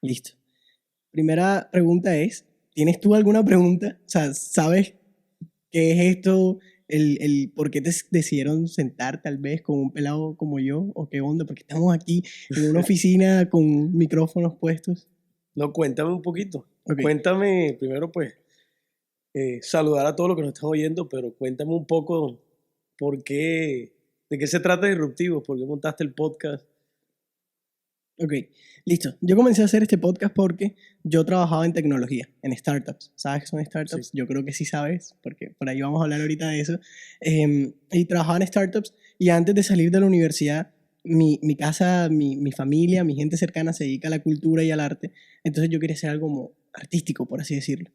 Listo. Primera pregunta es, ¿tienes tú alguna pregunta? O sea, ¿sabes qué es esto? El por qué te decidieron sentar tal vez con un pelado como yo, o qué onda, porque estamos aquí en una oficina con micrófonos puestos. No, cuéntame un poquito. Ok. Cuéntame, primero pues, saludar a todos los que nos están oyendo, pero cuéntame un poco de qué se trata Disruptivos, por qué montaste el podcast. Ok, listo. Yo comencé a hacer este podcast porque yo trabajaba en tecnología, en startups. ¿Sabes qué son startups? Sí. Yo creo que sí sabes, porque por ahí vamos a hablar ahorita de eso. Y trabajaba en startups y antes de salir de la universidad, mi casa, mi familia, mi gente cercana se dedica a la cultura y al arte. Entonces yo quería hacer algo como artístico, por así decirlo.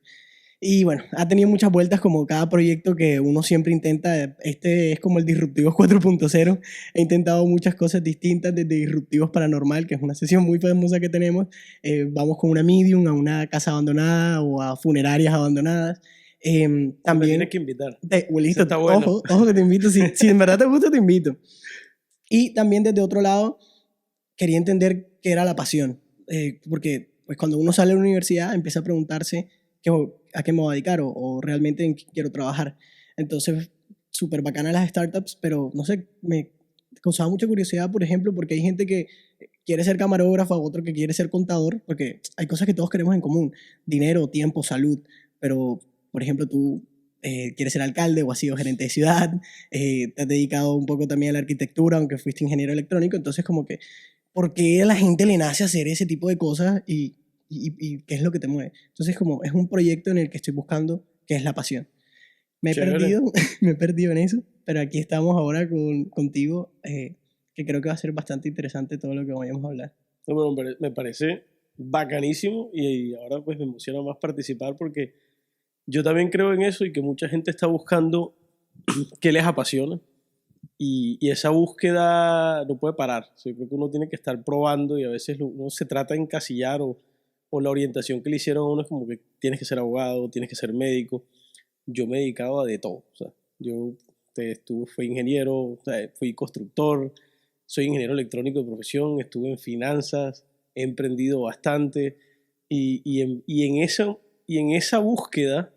Y bueno, ha tenido muchas vueltas como cada proyecto que uno siempre intenta. Este es como el Disruptivos 4.0. He intentado muchas cosas distintas, desde Disruptivos Paranormal, que es una sesión muy famosa que tenemos. Vamos con una medium a una casa abandonada o a funerarias abandonadas. Me También, tienes que invitar. Eso listo, está bueno. ojo que te invito. Si en verdad te gusta, te invito. Y también desde otro lado, quería entender qué era la pasión. Porque pues, cuando uno sale de la universidad empieza a preguntarse a qué me voy a dedicar o realmente en qué quiero trabajar. Entonces, súper bacana las startups, pero no sé, me causaba mucha curiosidad, por ejemplo, porque hay gente que quiere ser camarógrafo, otro que quiere ser contador, porque hay cosas que todos queremos en común, dinero, tiempo, salud, pero, por ejemplo, tú quieres ser alcalde o has sido gerente de ciudad, te has dedicado un poco también a la arquitectura, aunque fuiste ingeniero electrónico, entonces como que, ¿por qué a la gente le nace hacer ese tipo de cosas y qué es lo que te mueve? Entonces como es un proyecto en el que estoy buscando qué es la pasión. Me he Chévere. perdido, me he perdido en eso, pero aquí estamos ahora contigo, que creo que va a ser bastante interesante todo lo que vayamos a hablar. No, bueno, me parece bacanísimo y ahora pues me emociona más participar porque yo también creo en eso y que mucha gente está buscando qué les apasiona y esa búsqueda no puede parar. O sea, yo creo que uno tiene que estar probando y a veces uno se trata de encasillar o la orientación que le hicieron a uno es como que tienes que ser abogado, tienes que ser médico. Yo me dedicaba de todo. O sea, yo fui ingeniero, o sea, fui constructor, soy ingeniero electrónico de profesión, estuve en finanzas, he emprendido bastante y en esa búsqueda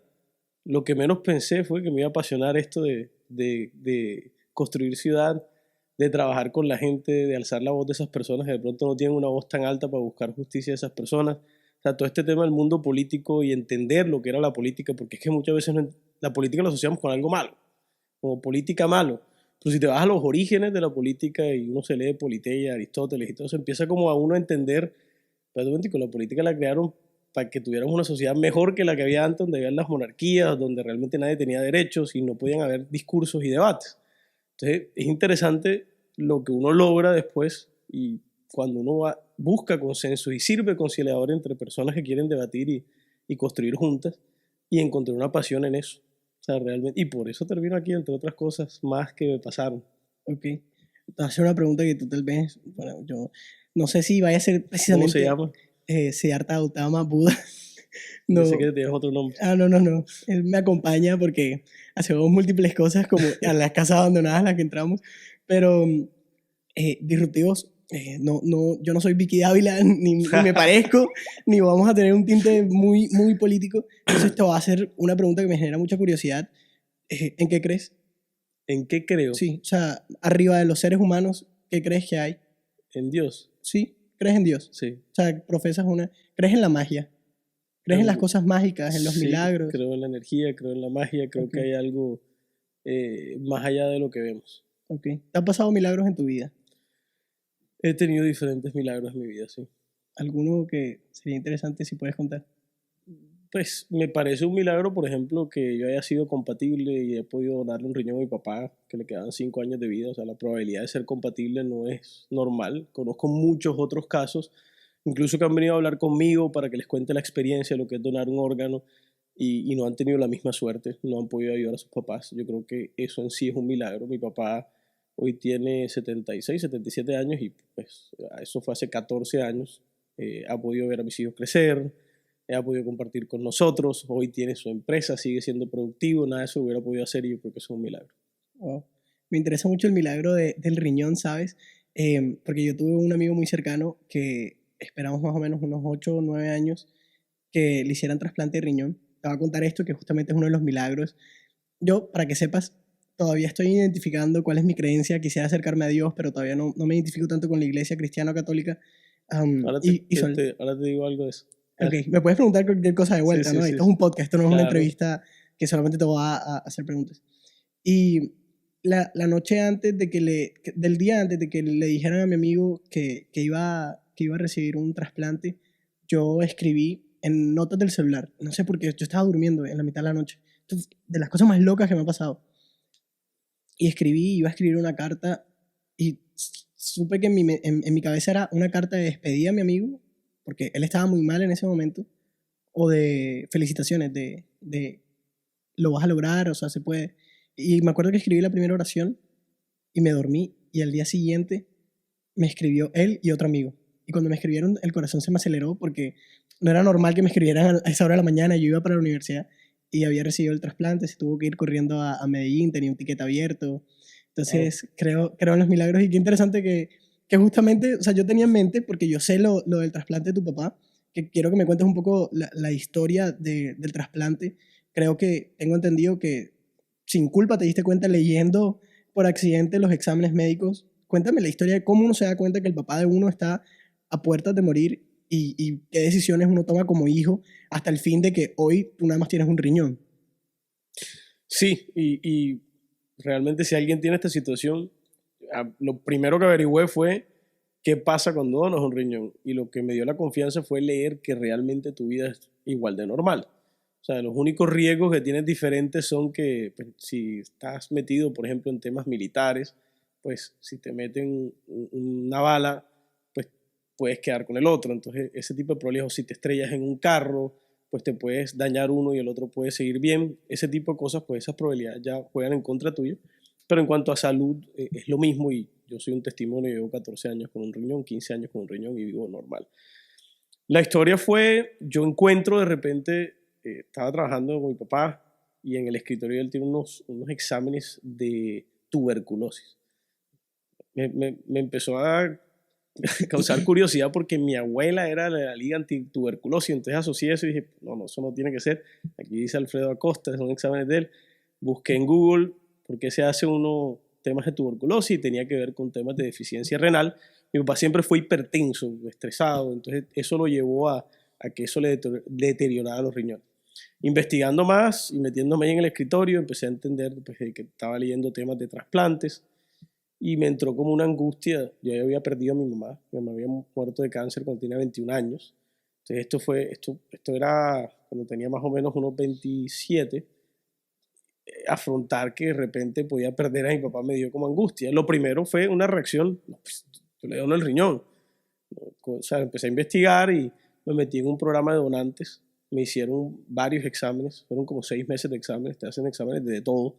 lo que menos pensé fue que me iba a apasionar esto de construir ciudad, de trabajar con la gente, de alzar la voz de esas personas que de pronto no tienen una voz tan alta para buscar justicia de esas personas. O sea, todo este tema del mundo político y entender lo que era la política, porque es que muchas veces la política la asociamos con algo malo, como política malo. Pero si te vas a los orígenes de la política y uno se lee Politeia, Aristóteles y todo eso, empieza como a uno a entender, prácticamente la política la crearon para que tuviéramos una sociedad mejor que la que había antes, donde había las monarquías, donde realmente nadie tenía derechos y no podían haber discursos y debates. Entonces es interesante lo que uno logra después y cuando uno busca consenso y sirve conciliador entre personas que quieren debatir y construir juntas y encontré una pasión en eso. O sea, realmente, y por eso termino aquí, entre otras cosas más que me pasaron. Ok. Te voy a hacer una pregunta que tú tal vez, bueno, yo no sé si vaya a ser ¿Cómo se precisamente llama? Siddhartha Gautama Buda. Pensé No, que tienes otro nombre. no. Él me acompaña porque hacemos múltiples cosas como a las casas abandonadas a las que entramos, pero disruptivos, yo no soy Vicky Dávila, ni me parezco, ni vamos a tener un tinte muy político. Entonces te voy a hacer una pregunta que me genera mucha curiosidad. ¿En qué crees? ¿En qué creo? Sí, o sea, arriba de los seres humanos, ¿qué crees que hay? En Dios. Sí, crees en Dios. Sí. O sea, profesas crees en la magia. ¿Crees en las cosas mágicas, en los Sí, milagros? creo en la energía, creo en la magia, creo que Okay, hay algo más allá de lo que vemos. ok. ¿Te han pasado milagros en tu vida? He tenido diferentes milagros en mi vida, sí. ¿Alguno que sería interesante si puedes contar? Pues me parece un milagro, por ejemplo, que yo haya sido compatible y he podido donarle un riñón a mi papá, que le quedaban 5 años de vida. O sea, la probabilidad de ser compatible no es normal. Conozco muchos otros casos, incluso que han venido a hablar conmigo para que les cuente la experiencia, lo que es donar un órgano, y no han tenido la misma suerte, no han podido ayudar a sus papás. Yo creo que eso en sí es un milagro. Mi papá hoy tiene 76, 77 años y pues eso fue hace 14 años. Ha podido ver a mis hijos crecer, ha podido compartir con nosotros, hoy tiene su empresa, sigue siendo productivo, nada de eso lo hubiera podido hacer y yo creo que eso es un milagro. Wow. Me interesa mucho el milagro del riñón, ¿sabes? Porque yo tuve un amigo muy cercano que esperamos más o menos unos 8 o 9 años que le hicieran trasplante de riñón. Te voy a contar esto, que justamente es uno de los milagros. Yo, para que sepas, todavía estoy identificando cuál es mi creencia. Quisiera acercarme a Dios, pero todavía no me identifico tanto con la iglesia cristiana o católica. Ahora te digo algo de eso. Ok, me puedes preguntar cualquier cosa de Sí, vuelta, sí, ¿no? sí, Esto es un podcast, esto no es una claro. entrevista que solamente te voy a hacer preguntas. Y la noche antes de del día antes de que le dijeran a mi amigo que iba a recibir un trasplante, yo escribí en notas del celular. No sé por qué, yo estaba durmiendo en la mitad de la noche. Entonces, de las cosas más locas que me ha pasado. Y iba a escribir una carta y supe que en mi cabeza era una carta de despedida a mi amigo, porque él estaba muy mal en ese momento, o de felicitaciones, de lo vas a lograr, o sea, se puede. Y me acuerdo que escribí la primera oración y me dormí, y al día siguiente me escribió él y otro amigo. Y cuando me escribieron, el corazón se me aceleró porque no era normal que me escribieran a esa hora de la mañana. Yo iba para la universidad y había recibido el trasplante, se tuvo que ir corriendo a Medellín, tenía un ticket abierto. Wow. Entonces, creo en los milagros, y qué interesante que justamente, o sea, yo tenía en mente, porque yo sé lo del trasplante de tu papá, que quiero que me cuentes un poco la historia del trasplante. Creo que tengo entendido que sin culpa te diste cuenta leyendo por accidente los exámenes médicos. Cuéntame la historia de cómo uno se da cuenta que el papá de uno está a puertas de morir, y qué decisiones uno toma como hijo hasta el fin de que hoy tú nada más tienes un riñón. Sí, y realmente si alguien tiene esta situación, lo primero que averigüé fue qué pasa cuando donas un riñón. Y lo que me dio la confianza fue leer que realmente tu vida es igual de normal. O sea, los únicos riesgos que tienes diferentes son que pues, si estás metido, por ejemplo, en temas militares, pues si te meten una bala, pues puedes quedar con el otro. Entonces, ese tipo de problemas, si te estrellas en un carro, pues te puedes dañar uno y el otro puede seguir bien. Ese tipo de cosas, pues esas probabilidades ya juegan en contra tuyo. Pero en cuanto a salud, es lo mismo y yo soy un testimonio, llevo 14 años con un riñón, 15 años con un riñón y vivo normal. La historia fue, yo encuentro de repente, estaba trabajando con mi papá y en el escritorio él tiene unos exámenes de tuberculosis. Me empezó a causar curiosidad porque mi abuela era de la Liga Antituberculosis, entonces asocié eso y dije, no, eso no tiene que ser. Aquí dice Alfredo Acosta, son exámenes de él. Busqué en Google por qué se hace uno temas de tuberculosis y tenía que ver con temas de deficiencia renal. Mi papá siempre fue hipertenso, estresado, entonces eso lo llevó a que eso le deteriorara los riñones. Investigando más y metiéndome ahí en el escritorio, empecé a entender pues, que estaba leyendo temas de trasplantes y me entró como una angustia. Yo ya había perdido a mi mamá había muerto de cáncer cuando tenía 21 años. Entonces esto era cuando tenía más o menos unos 27. Afrontar que de repente podía perder a mi papá me dio como angustia. Lo primero fue una reacción, no, pues, yo le dono el riñón. O sea, empecé a investigar y me metí en un programa de donantes. Me hicieron varios exámenes, fueron como 6 meses de exámenes, te hacen exámenes de todo.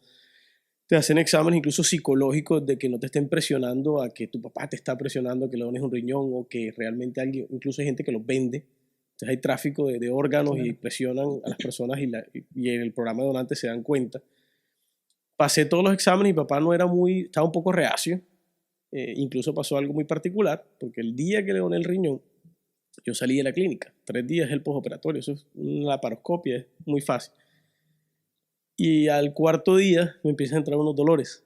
Te hacen exámenes incluso psicológicos de que no te estén presionando a que tu papá te está presionando a que le dones un riñón o que realmente alguien, incluso hay gente que los vende. Entonces hay tráfico de órganos y Claro. presionan a las personas y en el programa de donantes se dan cuenta. Pasé todos los exámenes y papá no era estaba un poco reacio. Incluso pasó algo muy particular, porque el día que le doné el riñón, yo salí de la clínica. 3 días es el postoperatorio, eso es una laparoscopia, es muy fácil. Y al cuarto día me empiezan a entrar unos dolores.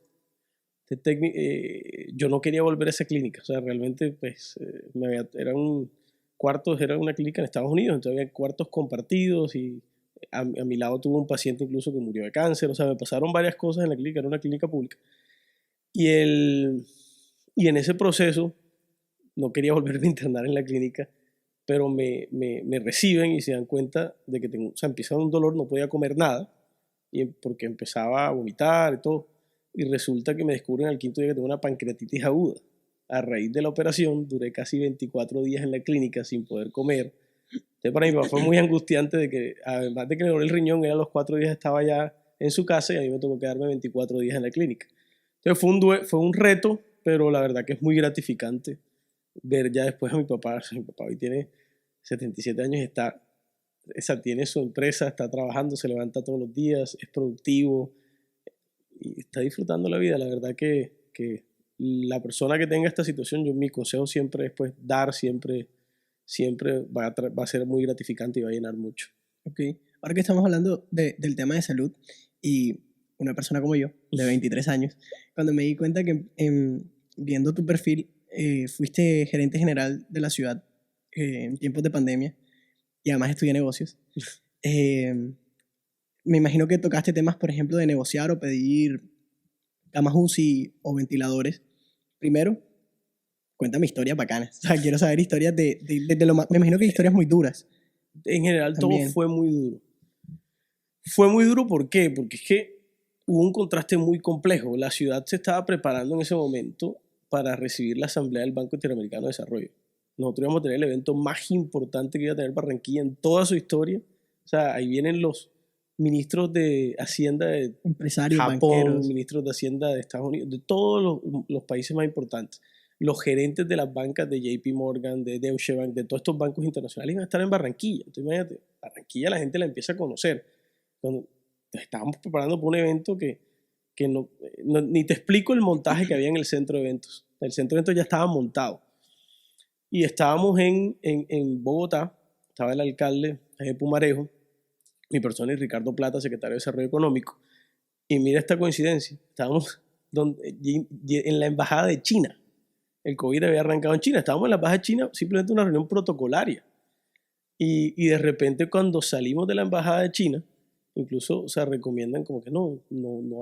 Yo no quería volver a esa clínica, o sea, realmente pues era una clínica en Estados Unidos, entonces había cuartos compartidos y a mi lado tuvo un paciente incluso que murió de cáncer, o sea, me pasaron varias cosas en la clínica, era una clínica pública. Y, y en ese proceso no quería volverme a internar en la clínica, pero me reciben y se dan cuenta de que tengo, o sea, empieza un dolor, no podía comer nada, porque empezaba a vomitar y todo. Y resulta que me descubren al quinto día que tengo una pancreatitis aguda. A raíz de la operación, duré casi 24 días en la clínica sin poder comer. Entonces, para mi papá fue muy angustiante de que, además de que le doné el riñón, era los 4 días estaba ya en su casa y a mí me tocó quedarme 24 días en la clínica. Entonces, fue un reto, pero la verdad que es muy gratificante ver ya después a mi papá. Mi papá hoy tiene 77 años y tiene su empresa, está trabajando, se levanta todos los días, es productivo y está disfrutando la vida. La verdad que la persona que tenga esta situación, mi consejo siempre es pues dar, siempre va a ser muy gratificante y va a llenar mucho. Ok. Ahora que estamos hablando del tema de salud y una persona como yo, de 23 años, cuando me di cuenta que viendo tu perfil, fuiste gerente general de la ciudad en tiempos de pandemia y además estudié negocios, eh, me imagino que tocaste temas, por ejemplo, de negociar o pedir camas UCI o ventiladores. Primero, cuéntame historias bacanas. O sea, quiero saber historias de lo más... Me imagino que hay historias muy duras En general todo también. fue muy duro. Fue muy duro, ¿por qué? Porque es que hubo un contraste muy complejo. La ciudad se estaba preparando en ese momento para recibir la asamblea del Banco Interamericano de Desarrollo. Nosotros íbamos a tener el evento más importante que iba a tener Barranquilla en toda su historia. O sea, ahí vienen los ministros de Hacienda de Empresarios, Japón, banqueros. ministros de Hacienda de Estados Unidos, de todos los países más importantes. Los gerentes de las bancas de JP Morgan, de Deutsche Bank, de todos estos bancos internacionales iban a estar en Barranquilla. Entonces, imagínate, Barranquilla la gente la empieza a conocer. Cuando estábamos preparando para un evento que ni te explico el montaje que había en el centro de eventos. El centro de eventos ya estaba montado. Y estábamos en Bogotá, estaba el alcalde de Pumarejo, mi persona y Ricardo Plata, secretario de Desarrollo Económico. Y mira esta coincidencia, estábamos en la embajada de China. El COVID había arrancado en China, estábamos en la embajada de China, simplemente una reunión protocolaria. Y de repente cuando salimos de la embajada de China, incluso o sea, recomiendan como que no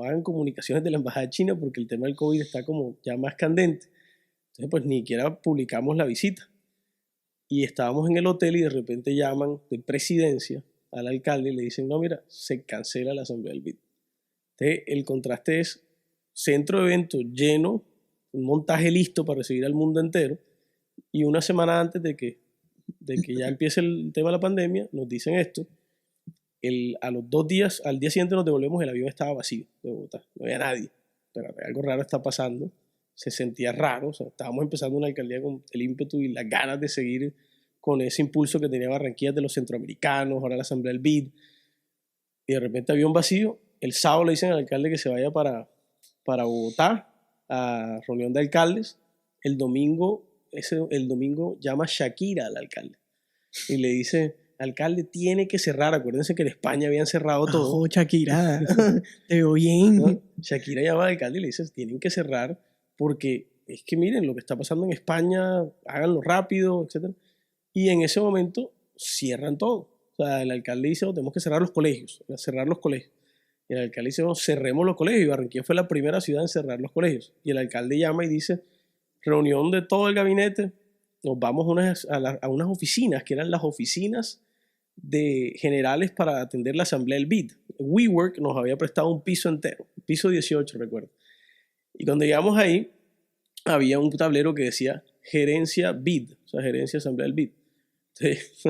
hagan comunicaciones de la embajada de China porque el tema del COVID está como ya más candente. Entonces pues ni siquiera publicamos la visita. Y estábamos en el hotel y de repente llaman de presidencia al alcalde y le dicen, no, mira, se cancela la asamblea del BID. Entonces el contraste es centro de evento lleno, un montaje listo para recibir al mundo entero, y una semana antes de que ya empiece el tema de la pandemia, nos dicen esto. A los 2 días, al día siguiente nos devolvemos, el avión estaba vacío de Bogotá, no había nadie. Pero algo raro está pasando, se sentía raro, o sea, estábamos empezando una alcaldía con el ímpetu y las ganas de seguir con ese impulso que tenía Barranquilla de los centroamericanos, ahora la asamblea del BID, y de repente avión vacío. El sábado le dicen al alcalde que se vaya para Bogotá a reunión de alcaldes. El domingo llama Shakira al alcalde y le dice, alcalde, tiene que cerrar. Acuérdense que en España habían cerrado todo. ¡Oh, Shakira! Te veo bien. ¿No? Shakira llama al alcalde y le dice, tienen que cerrar porque es que miren lo que está pasando en España, háganlo rápido, etc. Y en ese momento cierran todo. O sea, el alcalde dice, tenemos que cerrar los colegios. Y el alcalde dice, cerremos los colegios. Y Barranquilla fue la primera ciudad en cerrar los colegios. Y el alcalde llama y dice, reunión de todo el gabinete, nos vamos a unas oficinas, que eran las oficinas generales para atender la asamblea del BID. WeWork nos había prestado un piso entero, piso 18, recuerdo. Y cuando llegamos ahí, había un tablero que decía gerencia BID, o sea, gerencia asamblea del BID. Entonces,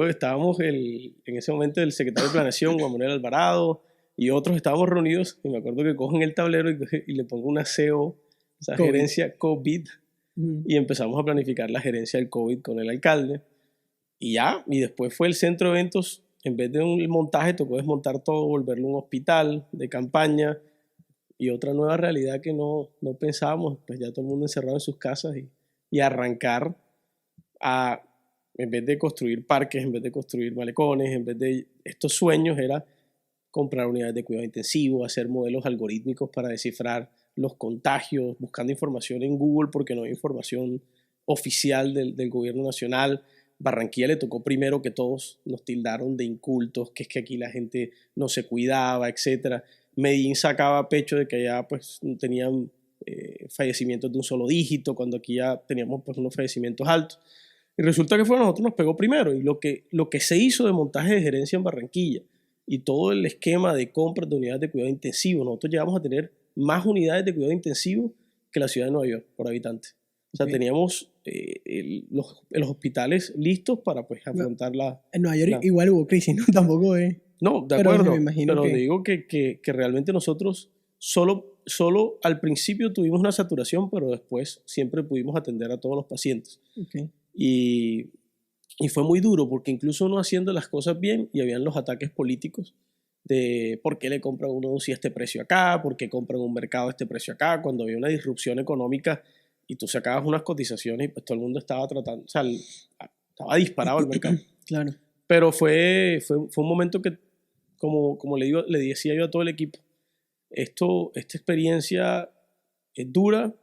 estábamos en ese momento el secretario de Planeación, Juan Manuel Alvarado, y otros estábamos reunidos, y me acuerdo que cogen el tablero y le pongo una CO, o sea, COVID. Gerencia COVID, y empezamos a planificar la gerencia del COVID con el alcalde. Y después fue el centro de eventos, en vez de un montaje, tocó desmontar todo, volverlo un hospital de campaña y otra nueva realidad que no pensábamos, pues ya todo el mundo encerrado en sus casas y arrancar en vez de construir parques, en vez de construir malecones, en vez de estos sueños era comprar unidades de cuidado intensivo, hacer modelos algorítmicos para descifrar los contagios, buscando información en Google porque no hay información oficial del gobierno nacional. Barranquilla le tocó primero que todos, nos tildaron de incultos, que es que aquí la gente no se cuidaba, etc. Medellín sacaba pecho de que allá pues tenían fallecimientos de un solo dígito, cuando aquí ya teníamos pues unos fallecimientos altos. Y resulta que fue a nosotros nos pegó primero, y lo que se hizo de montaje de gerencia en Barranquilla y todo el esquema de compras de unidades de cuidado intensivo, nosotros llegamos a tener más unidades de cuidado intensivo que la ciudad de Nueva York por habitante. O sea, teníamos los hospitales listos para pues afrontar En Nueva York igual hubo crisis, ¿no? Tampoco es... No, de acuerdo, pero digo que realmente nosotros solo al principio tuvimos una saturación, pero después siempre pudimos atender a todos los pacientes. Okay. Y fue muy duro porque incluso uno haciendo las cosas bien y habían los ataques políticos de por qué le compran uno UCI a este precio acá, por qué compran un mercado a este precio acá, cuando había una disrupción económica y tú sacabas unas cotizaciones y pues todo el mundo estaba tratando, o sea, estaba disparado el mercado. Claro. Pero fue un momento que, como le decía yo a todo el equipo, esta experiencia es dura,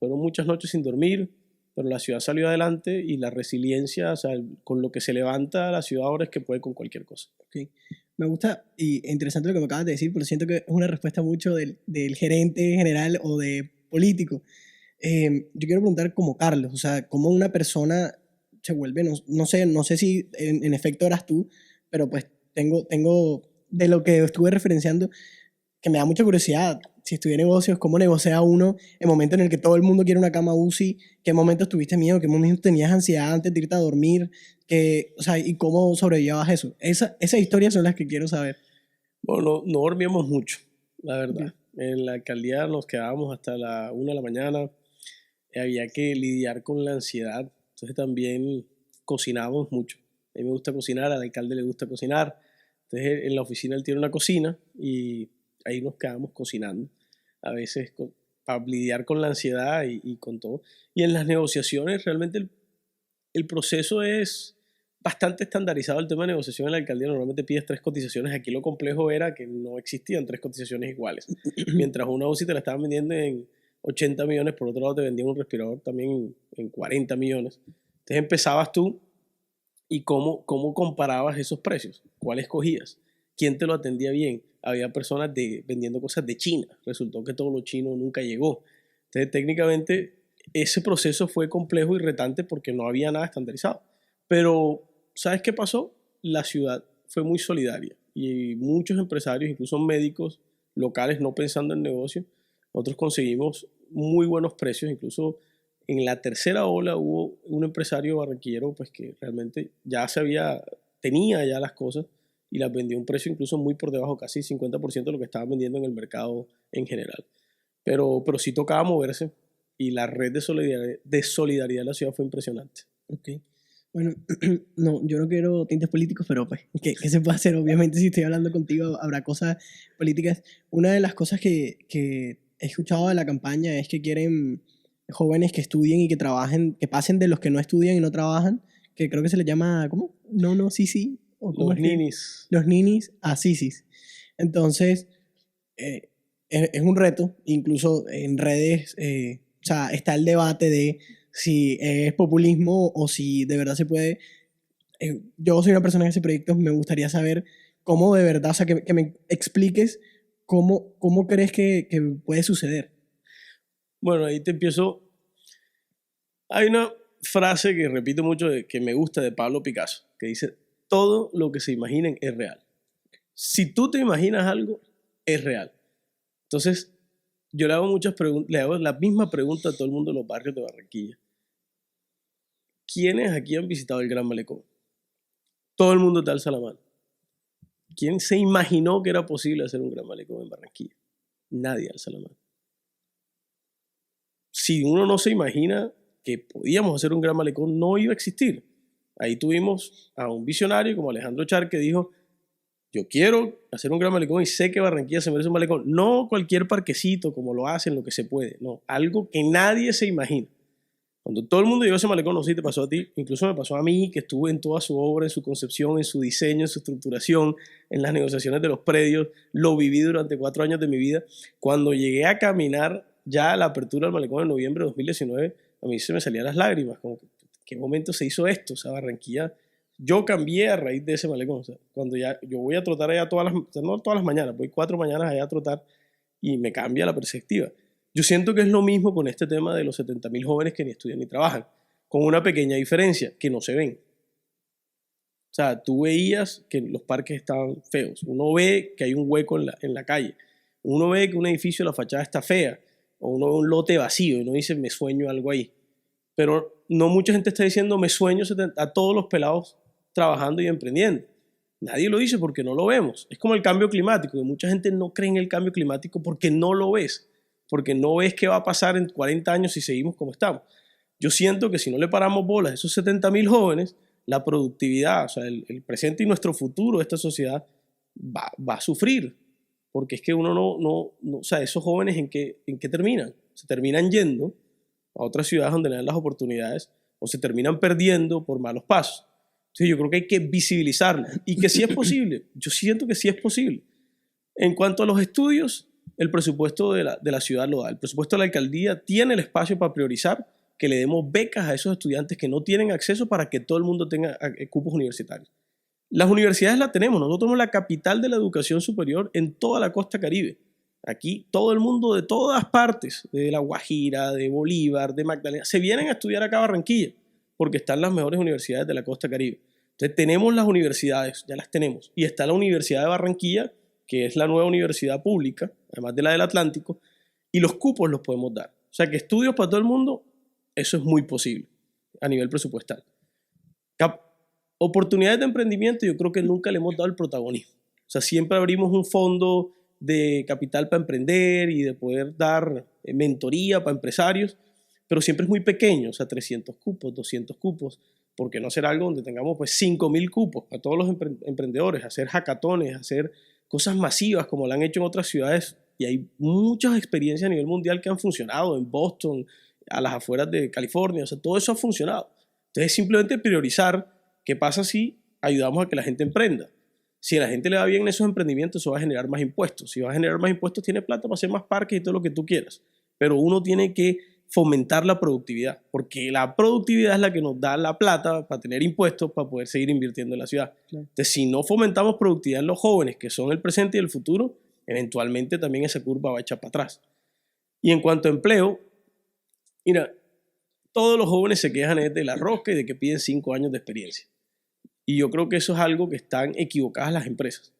fueron muchas noches sin dormir, pero la ciudad salió adelante y la resiliencia, o sea, con lo que se levanta la ciudad ahora es que puede con cualquier cosa. Okay. Me gusta y interesante lo que me acabas de decir, pero siento que es una respuesta mucho del gerente general o de político. Yo quiero preguntar como Carlos, o sea, cómo una persona se vuelve, no sé si en efecto eras tú, pero pues tengo de lo que estuve referenciando, que me da mucha curiosidad. Si estudié negocios, ¿cómo negocia uno en el momento en el que todo el mundo quiere una cama UCI? ¿Qué momentos tuviste miedo? ¿Qué momentos tenías ansiedad antes de irte a dormir? O sea, ¿y cómo sobrellevabas eso? Esas historias son las que quiero saber. Bueno, no dormíamos mucho, la verdad. Okay. En la alcaldía nos quedábamos hasta la 1 de la mañana. Había que lidiar con la ansiedad. Entonces también cocinábamos mucho. A mí me gusta cocinar, al alcalde le gusta cocinar. Entonces en la oficina él tiene una cocina y ahí nos quedamos cocinando. A veces para lidiar con la ansiedad y con todo. Y en las negociaciones realmente el proceso es bastante estandarizado. El tema de negociación en la alcaldía normalmente pides 3 cotizaciones. Aquí lo complejo era que no existían 3 cotizaciones iguales. Mientras una UCI te la estaban vendiendo en 80 millones, por otro lado te vendían un respirador también en 40 millones. Entonces empezabas tú y cómo comparabas esos precios, cuál escogías, quién te lo atendía bien. Había personas vendiendo cosas de China, resultó que todo lo chino nunca llegó. Entonces técnicamente ese proceso fue complejo y retante porque no había nada estandarizado. Pero ¿sabes qué pasó? La ciudad fue muy solidaria y muchos empresarios, incluso médicos locales no pensando en negocio, nosotros conseguimos muy buenos precios. Incluso en la tercera ola hubo un empresario barranquillero pues que realmente tenía ya las cosas y las vendió a un precio incluso muy por debajo, casi 50% de lo que estaban vendiendo en el mercado en general. Pero sí tocaba moverse y la red de solidaridad de la ciudad fue impresionante. Ok. Bueno, no, yo no quiero tintes políticos, pero pues, ¿qué se puede hacer? Obviamente, si estoy hablando contigo, habrá cosas políticas. Una de las cosas que he escuchado de la campaña es que quieren jóvenes que estudien y que trabajen, que pasen de los que no estudian y no trabajan, que creo que se les llama, ¿cómo? No, sí, o ¿cómo Los es que? ninis. Los ninis a sisis. Entonces, es un reto, incluso en redes, o sea, está el debate de si es populismo o si de verdad se puede. Yo soy una persona que hace proyectos, me gustaría saber cómo de verdad, o sea, que me expliques cómo crees que puede suceder. Bueno, ahí te empiezo. Hay una frase que repito mucho que me gusta de Pablo Picasso, que dice, todo lo que se imaginen es real. Si tú te imaginas algo, es real. Entonces, yo le hago muchas preguntas, le hago la misma pregunta a todo el mundo de los barrios de Barranquilla. ¿Quiénes aquí han visitado el Gran Malecón? Todo el mundo te alza la mano. ¿Quién se imaginó que era posible hacer un Gran Malecón en Barranquilla? Nadie alza la mano. Si uno no se imagina que podíamos hacer un Gran Malecón, no iba a existir. Ahí tuvimos a un visionario como Alejandro Char que dijo, yo quiero hacer un Gran Malecón y sé que Barranquilla se merece un malecón. No cualquier parquecito como lo hacen, lo que se puede. No, algo que nadie se imagina. Cuando todo el mundo llegó a ese malecón, no sé si te pasó a ti, incluso me pasó a mí, que estuve en toda su obra, en su concepción, en su diseño, en su estructuración, en las negociaciones de los predios, lo viví durante 4 años de mi vida. Cuando llegué a caminar ya a la apertura del malecón en noviembre de 2019, a mí se me salían las lágrimas, como que, ¿qué momento se hizo esto? O sea, Barranquilla, yo cambié a raíz de ese malecón. O sea, cuando ya yo voy a trotar allá no todas las mañanas, voy 4 mañanas allá a trotar y me cambia la perspectiva. Yo siento que es lo mismo con este tema de los 70.000 jóvenes que ni estudian ni trabajan, con una pequeña diferencia, que no se ven. O sea, tú veías que los parques estaban feos, uno ve que hay un hueco en la calle, uno ve que un edificio, la fachada está fea, o uno ve un lote vacío y uno dice, me sueño algo ahí. Pero no mucha gente está diciendo, me sueño a todos los pelados trabajando y emprendiendo. Nadie lo dice porque no lo vemos. Es como el cambio climático, que mucha gente no cree en el cambio climático porque no lo ves, porque no ves qué va a pasar en 40 años si seguimos como estamos. Yo siento que si no le paramos bolas a esos 70.000 jóvenes, la productividad, o sea, el presente y nuestro futuro de esta sociedad va a sufrir, porque es que uno no o sea, esos jóvenes ¿en qué terminan? Se terminan yendo a otras ciudades donde le dan las oportunidades o se terminan perdiendo por malos pasos. Entonces yo creo que hay que visibilizarlo y que sí es posible. Yo siento que sí es posible. En cuanto a los estudios, el presupuesto de la ciudad lo da. El presupuesto de la alcaldía tiene el espacio para priorizar que le demos becas a esos estudiantes que no tienen acceso para que todo el mundo tenga cupos universitarios. Las universidades las tenemos. Nosotros somos la capital de la educación superior en toda la costa Caribe. Aquí todo el mundo de todas partes, de La Guajira, de Bolívar, de Magdalena, se vienen a estudiar acá a Barranquilla porque están las mejores universidades de la costa Caribe. Entonces tenemos las universidades, ya las tenemos. Y está la Universidad de Barranquilla, que es la nueva universidad pública, además de la del Atlántico, y los cupos los podemos dar. O sea que estudios para todo el mundo, eso es muy posible a nivel presupuestal. Oportunidades de emprendimiento, yo creo que nunca le hemos dado el protagonismo. O sea, siempre abrimos un fondo de capital para emprender y de poder dar mentoría para empresarios, pero siempre es muy pequeño, o sea, 300 cupos, 200 cupos. ¿Por qué no hacer algo donde tengamos pues 5.000 cupos a todos los emprendedores, hacer hackatones, hacer cosas masivas como lo han hecho en otras ciudades? Y hay muchas experiencias a nivel mundial que han funcionado en Boston, a las afueras de California, o sea, todo eso ha funcionado. Entonces, simplemente priorizar qué pasa si ayudamos a que la gente emprenda. Si a la gente le va bien en esos emprendimientos, eso va a generar más impuestos. Si va a generar más impuestos, tiene plata para hacer más parques y todo lo que tú quieras. Pero uno tiene que fomentar la productividad, porque la productividad es la que nos da la plata para tener impuestos para poder seguir invirtiendo en la ciudad. Claro. Entonces, si no fomentamos productividad en los jóvenes, que son el presente y el futuro, eventualmente también esa curva va a echar para atrás. Y en cuanto a empleo, mira, todos los jóvenes se quejan de la rosca y de que piden 5 años de experiencia. Y yo creo que eso es algo que están equivocadas las empresas,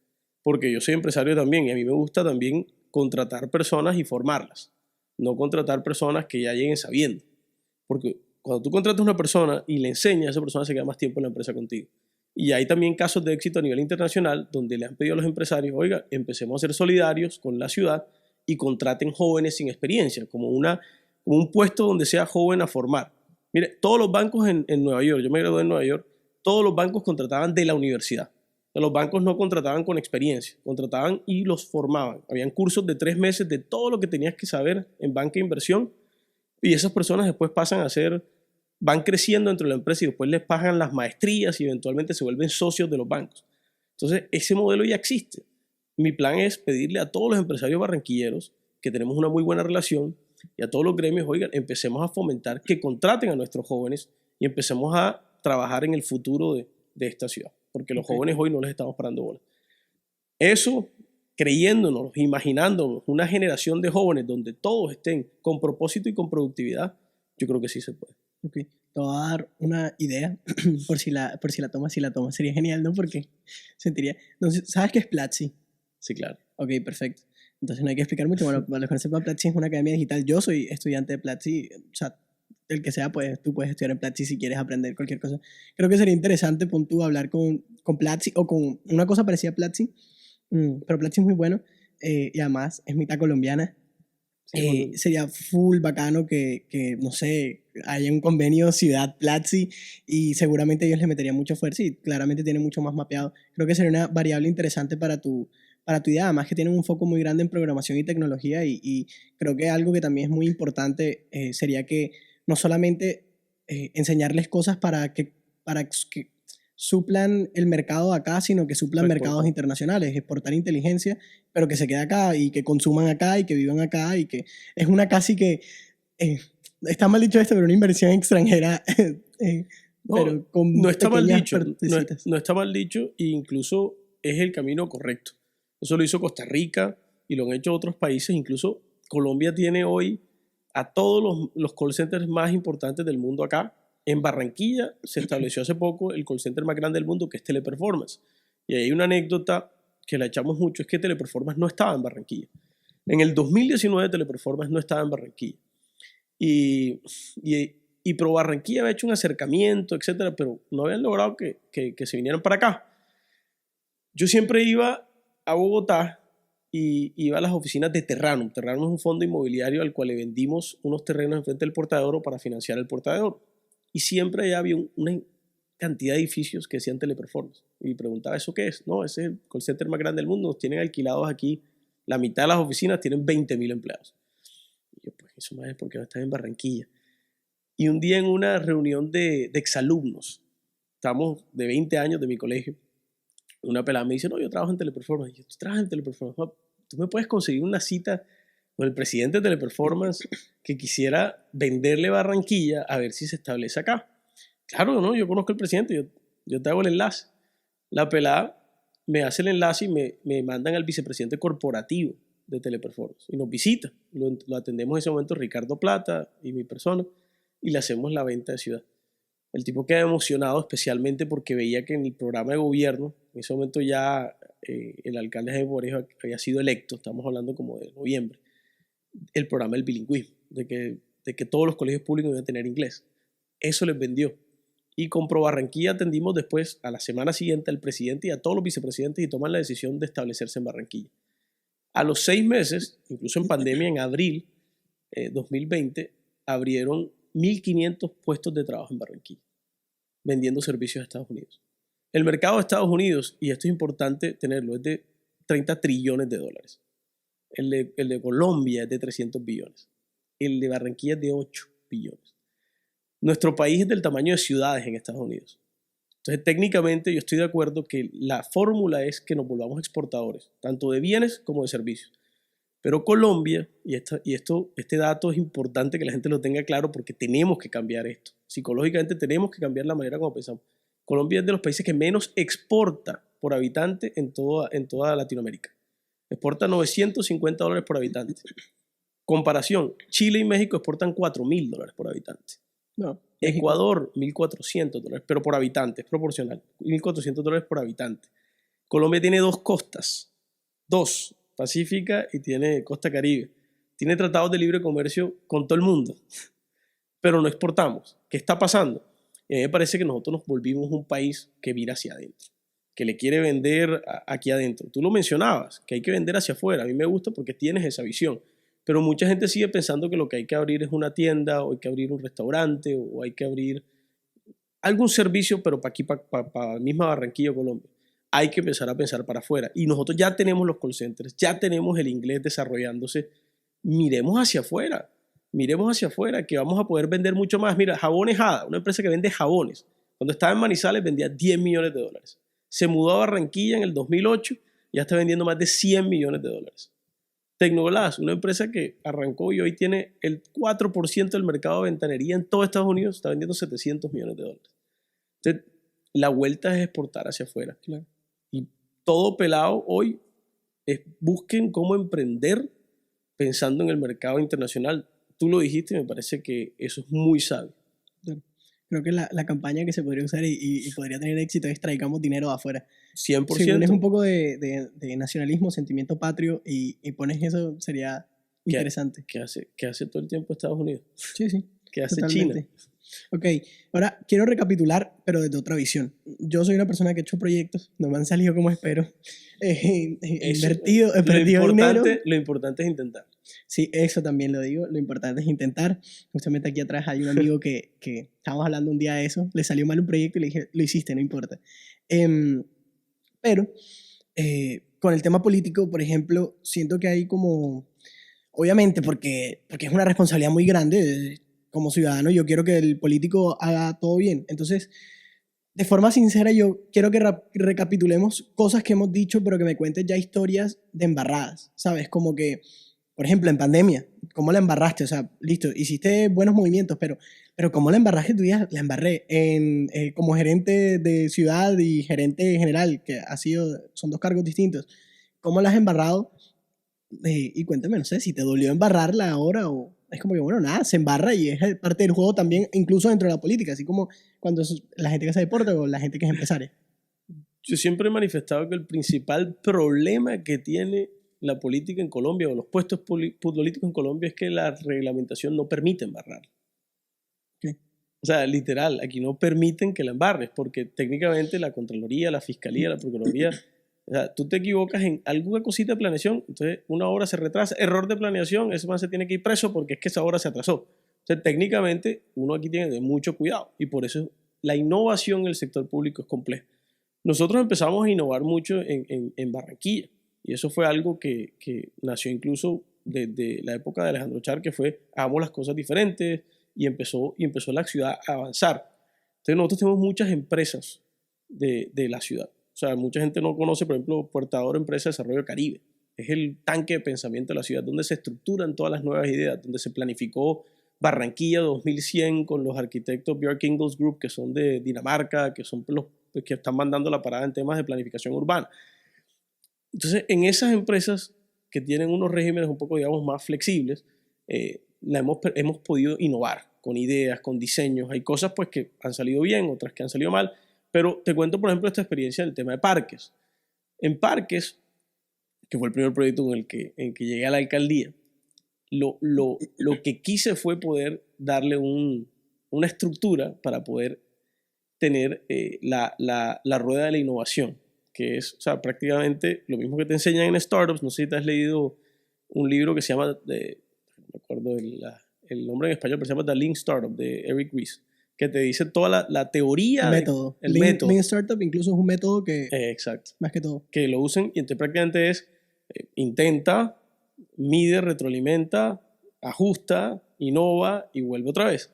porque yo soy empresario también y a mí me gusta también contratar personas y formarlas, no contratar personas que ya lleguen sabiendo, porque cuando tú contratas a una persona y le enseñas, esa persona se queda más tiempo en la empresa contigo. Y hay también casos de éxito a nivel internacional donde le han pedido a los empresarios, oiga, empecemos a ser solidarios con la ciudad y contraten jóvenes sin experiencia, como un puesto donde sea joven a formar. Mire, todos los bancos en Nueva York, yo me gradué en Nueva York, todos los bancos contrataban de la universidad. Los bancos no contrataban con experiencia, contrataban y los formaban. Habían cursos de 3 meses de todo lo que tenías que saber en banca e inversión y esas personas después pasan a ser, van creciendo dentro de la empresa y después les pagan las maestrías y eventualmente se vuelven socios de los bancos. Entonces, ese modelo ya existe. Mi plan es pedirle a todos los empresarios barranquilleros que tenemos una muy buena relación y a todos los gremios, oigan, empecemos a fomentar que contraten a nuestros jóvenes y empecemos a trabajar en el futuro de esta ciudad, porque los jóvenes hoy no les estamos parando bola. Eso, creyéndonos, imaginándonos una generación de jóvenes donde todos estén con propósito y con productividad, yo creo que sí se puede. Okay. Te voy a dar una idea, por si la tomas, sería genial, ¿no? Porque sentiría... Entonces, ¿sabes qué es Platzi? Sí, claro. Ok, perfecto. Entonces no hay que explicar mucho. Bueno, para los que no sepan, Platzi es una academia digital. Yo soy estudiante de Platzi, o sea, el que sea, pues tú puedes estudiar en Platzi si quieres aprender cualquier cosa. Creo que sería interesante, tú, hablar con Platzi o con una cosa parecida a Platzi, pero Platzi es muy bueno y además es mitad colombiana. Sí, sería full bacano que, no sé, haya un convenio Ciudad Platzi y seguramente ellos le meterían mucho fuerza y claramente tienen mucho más mapeado. Creo que sería una variable interesante para tu idea, además que tienen un foco muy grande en programación y tecnología y creo que algo que también es muy importante sería que no solamente enseñarles cosas para que suplan el mercado acá, sino que suplan mercados internacionales, exportar inteligencia, pero que se quede acá y que consuman acá y que vivan acá y que es una casi que, está mal dicho esto, pero una inversión extranjera, pero con no está mal dicho, no está mal dicho e incluso es el camino correcto. Eso lo hizo Costa Rica y lo han hecho otros países, incluso Colombia tiene hoy a todos los call centers más importantes del mundo acá. En Barranquilla se estableció hace poco el call center más grande del mundo, que es Teleperformance. Y hay una anécdota que la echamos mucho, es que Teleperformance no estaba en Barranquilla. En el 2019 Teleperformance no estaba en Barranquilla. Y Pro Barranquilla había hecho un acercamiento, etcétera, pero no habían logrado que se vinieran para acá. Yo siempre iba a Bogotá y iba a las oficinas de Terranum. Terranum es un fondo inmobiliario al cual le vendimos unos terrenos enfrente del Porta de Oro para financiar el Porta de Oro. Y siempre había una cantidad de edificios que decían Teleperformance. Y preguntaba, ¿eso qué es? No, ese es el call center más grande del mundo. Nos tienen alquilados aquí, la mitad de las oficinas tienen 20.000 empleados. Y yo, pues eso más es porque no están en Barranquilla. Y un día en una reunión de exalumnos, estamos de 20 años de mi colegio, una pelada me dice, no, yo trabajo en Teleperformance. Y yo, ¿tú trabajas en Teleperformance? No, ¿tú me puedes conseguir una cita con el presidente de Teleperformance que quisiera venderle Barranquilla a ver si se establece acá? Claro, ¿no? Yo conozco al presidente, yo te hago el enlace. La pelada me hace el enlace y me mandan al vicepresidente corporativo de Teleperformance y nos visita. Lo atendemos en ese momento Ricardo Plata y mi persona y le hacemos la venta de ciudad. El tipo queda emocionado especialmente porque veía que en el programa de gobierno, en ese momento ya el alcalde Jaime Borejo había sido electo, estamos hablando como de noviembre, el programa del bilingüismo, de que todos los colegios públicos iban a tener inglés. Eso les vendió. Y con Pro Barranquilla atendimos después, a la semana siguiente, al presidente y a todos los vicepresidentes y toman la decisión de establecerse en Barranquilla. A los 6 meses, incluso en pandemia, en abril 2020, abrieron 1.500 puestos de trabajo en Barranquilla, vendiendo servicios a Estados Unidos. El mercado de Estados Unidos, y esto es importante tenerlo, es de 30 trillones de dólares. El de Colombia es de 300 billones. El de Barranquilla es de 8 billones. Nuestro país es del tamaño de ciudades en Estados Unidos. Entonces, técnicamente, yo estoy de acuerdo que la fórmula es que nos volvamos exportadores, tanto de bienes como de servicios. Pero Colombia, este dato es importante que la gente lo tenga claro porque tenemos que cambiar esto. Psicológicamente tenemos que cambiar la manera como pensamos. Colombia es de los países que menos exporta por habitante en toda Latinoamérica. Exporta $950 por habitante. Comparación, Chile y México exportan $4.000 por habitante. No, Ecuador, $1.400, pero por habitante, es proporcional. $1.400 por habitante. Colombia tiene 2 costas, 2, Pacífica y tiene Costa Caribe. Tiene tratados de libre comercio con todo el mundo, pero no exportamos. ¿Qué está pasando? A mí me parece que nosotros nos volvimos un país que mira hacia adentro, que le quiere vender aquí adentro. Tú lo mencionabas, que hay que vender hacia afuera. A mí me gusta porque tienes esa visión. Pero mucha gente sigue pensando que lo que hay que abrir es una tienda, o hay que abrir un restaurante, o hay que abrir algún servicio, pero para aquí, para misma Barranquilla, Colombia. Hay que empezar a pensar para afuera. Y nosotros ya tenemos los call centers, ya tenemos el inglés desarrollándose. Miremos hacia afuera, que vamos a poder vender mucho más. Mira, Jabones Hada, una empresa que vende jabones. Cuando estaba en Manizales vendía $10 millones. Se mudó a Barranquilla en el 2008 y ya está vendiendo más de $100 millones. Tecnoglass, una empresa que arrancó y hoy tiene el 4% del mercado de ventanería en todo Estados Unidos, está vendiendo $700 millones. Entonces, la vuelta es exportar hacia afuera. Claro. Y todo pelado hoy busquen cómo emprender pensando en el mercado internacional. Tú lo dijiste y me parece que eso es muy sabio. Claro. Creo que la campaña que se podría usar y podría tener éxito es traigamos dinero de afuera. 100%. Si pones un poco de nacionalismo, sentimiento patrio y pones eso, sería interesante. ¿Qué hace todo el tiempo Estados Unidos? Sí, sí. ¿Qué hace totalmente. China? Ok, ahora quiero recapitular, pero desde otra visión. Yo soy una persona que ha hecho proyectos, no me han salido como espero. He perdido dinero. Lo importante es intentar. Sí, eso también lo digo. Lo importante es intentar. Justamente aquí atrás hay un amigo que estábamos hablando un día de eso. Le salió mal un proyecto y le dije, lo hiciste, no importa. Pero con el tema político, por ejemplo, siento que hay como... Obviamente, porque es una responsabilidad muy grande como ciudadano. Yo quiero que el político haga todo bien. Entonces, de forma sincera, yo quiero que recapitulemos cosas que hemos dicho, pero que me cuentes ya historias de embarradas, ¿sabes? Como que, por ejemplo, en pandemia, ¿cómo la embarraste? O sea, listo, hiciste buenos movimientos, pero ¿cómo la embarraste? Tú ya la embarré como gerente de ciudad y gerente general, que son 2 cargos distintos. ¿Cómo la has embarrado? Y cuéntame, no sé, si te dolió embarrarla ahora o... Es como que, bueno, nada, se embarra y es parte del juego también, incluso dentro de la política, así como cuando la gente que hace deporte o la gente que es empresaria. Yo siempre he manifestado que el principal problema que tiene la política en Colombia o los puestos políticos en Colombia es que la reglamentación no permite embarrar. ¿Qué? O sea, literal, aquí no permiten que la embarres porque técnicamente la Contraloría, la Fiscalía, la Procuraduría... O sea, tú te equivocas en alguna cosita de planeación, entonces una obra se retrasa, error de planeación, ese man se tiene que ir preso porque es que esa obra se atrasó. Entonces, técnicamente, uno aquí tiene que tener mucho cuidado y por eso la innovación en el sector público es compleja. Nosotros empezamos a innovar mucho en Barranquilla, y eso fue algo que nació incluso desde la época de Alejandro Char, que fue hagamos las cosas diferentes, y empezó la ciudad a avanzar. Entonces nosotros tenemos muchas empresas de la ciudad. O sea, mucha gente no conoce, por ejemplo, Portador Empresa de Desarrollo Caribe. Es el tanque de pensamiento de la ciudad, donde se estructuran todas las nuevas ideas, donde se planificó Barranquilla 2100 con los arquitectos Björk Ingels Group, que son de Dinamarca, que son los que están mandando la parada en temas de planificación urbana. Entonces, en esas empresas que tienen unos regímenes un poco, digamos, más flexibles, hemos podido innovar con ideas, con diseños. Hay cosas pues que han salido bien, otras que han salido mal, pero te cuento, por ejemplo, esta experiencia en el tema de parques. En parques, que fue el primer proyecto en el que llegué a la alcaldía, lo que quise fue poder darle una estructura para poder tener la rueda de la innovación, que es, o sea, prácticamente lo mismo que te enseñan en startups. No sé si te has leído un libro que se llama, no me acuerdo el nombre en español, pero se llama The Lean Startup, de Eric Ries, que te dice toda la teoría. El método. Lean Startup incluso es un método que... exacto. Más que todo. Que lo usen, y entonces prácticamente es intenta, mide, retroalimenta, ajusta, innova y vuelve otra vez.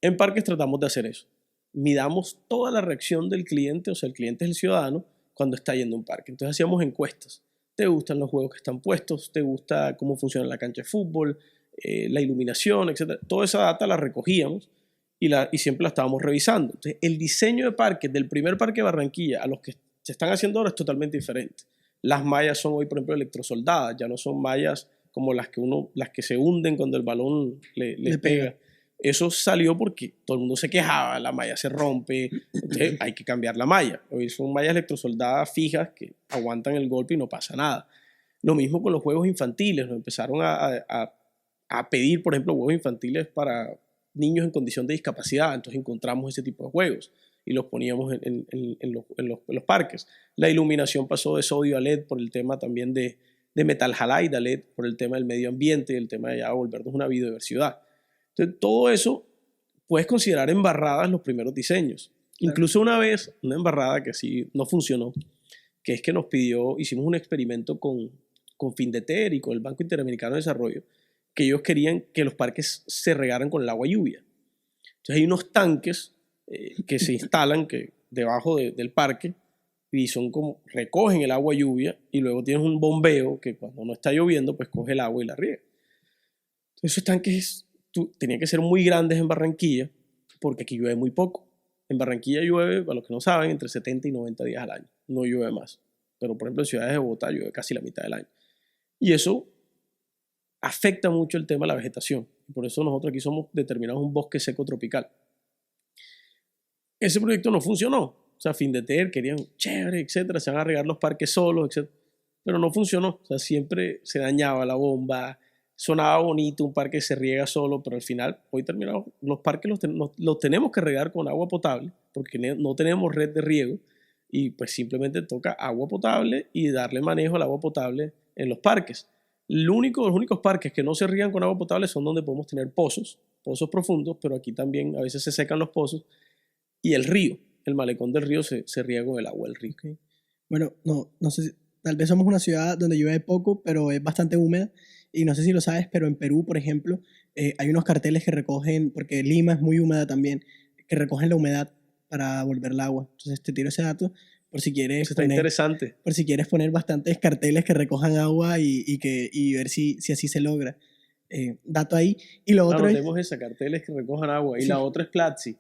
En parques tratamos de hacer eso. Midamos toda la reacción del cliente, o sea, el cliente es el ciudadano, cuando está yendo a un parque. Entonces hacíamos encuestas. ¿Te gustan los juegos que están puestos? ¿Te gusta cómo funciona la cancha de fútbol? La iluminación, etcétera. Toda esa data la recogíamos y siempre la estábamos revisando. Entonces, el diseño de parques del primer parque de Barranquilla a los que se están haciendo ahora es totalmente diferente. Las mallas son hoy, por ejemplo, electrosoldadas, ya no son mallas como las que se hunden cuando el balón le pega. Eso salió porque todo el mundo se quejaba, la malla se rompe, entonces hay que cambiar la malla. Hoy son mallas electrosoldadas fijas que aguantan el golpe y no pasa nada. Lo mismo con los juegos infantiles, nos empezaron a pedir, por ejemplo, juegos infantiles para niños en condición de discapacidad, entonces encontramos ese tipo de juegos y los poníamos en los parques. La iluminación pasó de sodio a LED por el tema también de metal halide a LED, por el tema del medio ambiente y el tema de ya volvernos una biodiversidad. Entonces, todo eso puedes considerar embarradas los primeros diseños. Claro. Incluso una vez, una embarrada que sí no funcionó, que es que hicimos un experimento con Findeter y con el Banco Interamericano de Desarrollo, que ellos querían que los parques se regaran con el agua lluvia. Entonces hay unos tanques que se instalan debajo del parque y son como, recogen el agua lluvia y luego tienes un bombeo que cuando no está lloviendo pues coge el agua y la riega. Entonces esos tanques tenían que ser muy grandes en Barranquilla porque aquí llueve muy poco. En Barranquilla llueve, para los que no saben, entre 70 y 90 días al año. No llueve más. Pero por ejemplo en ciudades de Bogotá llueve casi la mitad del año. Y eso afecta mucho el tema de la vegetación. Por eso nosotros aquí somos determinados un bosque seco tropical. Ese proyecto no funcionó. O sea, Findeter querían, chévere, etcétera, se van a regar los parques solos, etcétera. Pero no funcionó. O sea, siempre se dañaba la bomba, sonaba bonito, un parque se riega solo, pero al final, hoy terminamos, los parques los tenemos que regar con agua potable, porque no tenemos red de riego, y pues simplemente toca agua potable y darle manejo al agua potable en los parques. Los únicos parques que no se riegan con agua potable son donde podemos tener pozos profundos, pero aquí también a veces se secan los pozos, y el río, el malecón del río se riega con el agua del río. Okay. Bueno, no sé, tal vez somos una ciudad donde llueve poco, pero es bastante húmeda, y no sé si lo sabes, pero en Perú, por ejemplo, hay unos carteles que recogen, porque Lima es muy húmeda también, que recogen la humedad para volver el agua. Entonces te tiro ese dato por si quieres. Eso está interesante. Por si quieres poner bastantes carteles que recojan agua y ver si así se logra. Dato ahí. Y lo otro tenemos esa, carteles que recojan agua. Y sí. La otra es Platzi.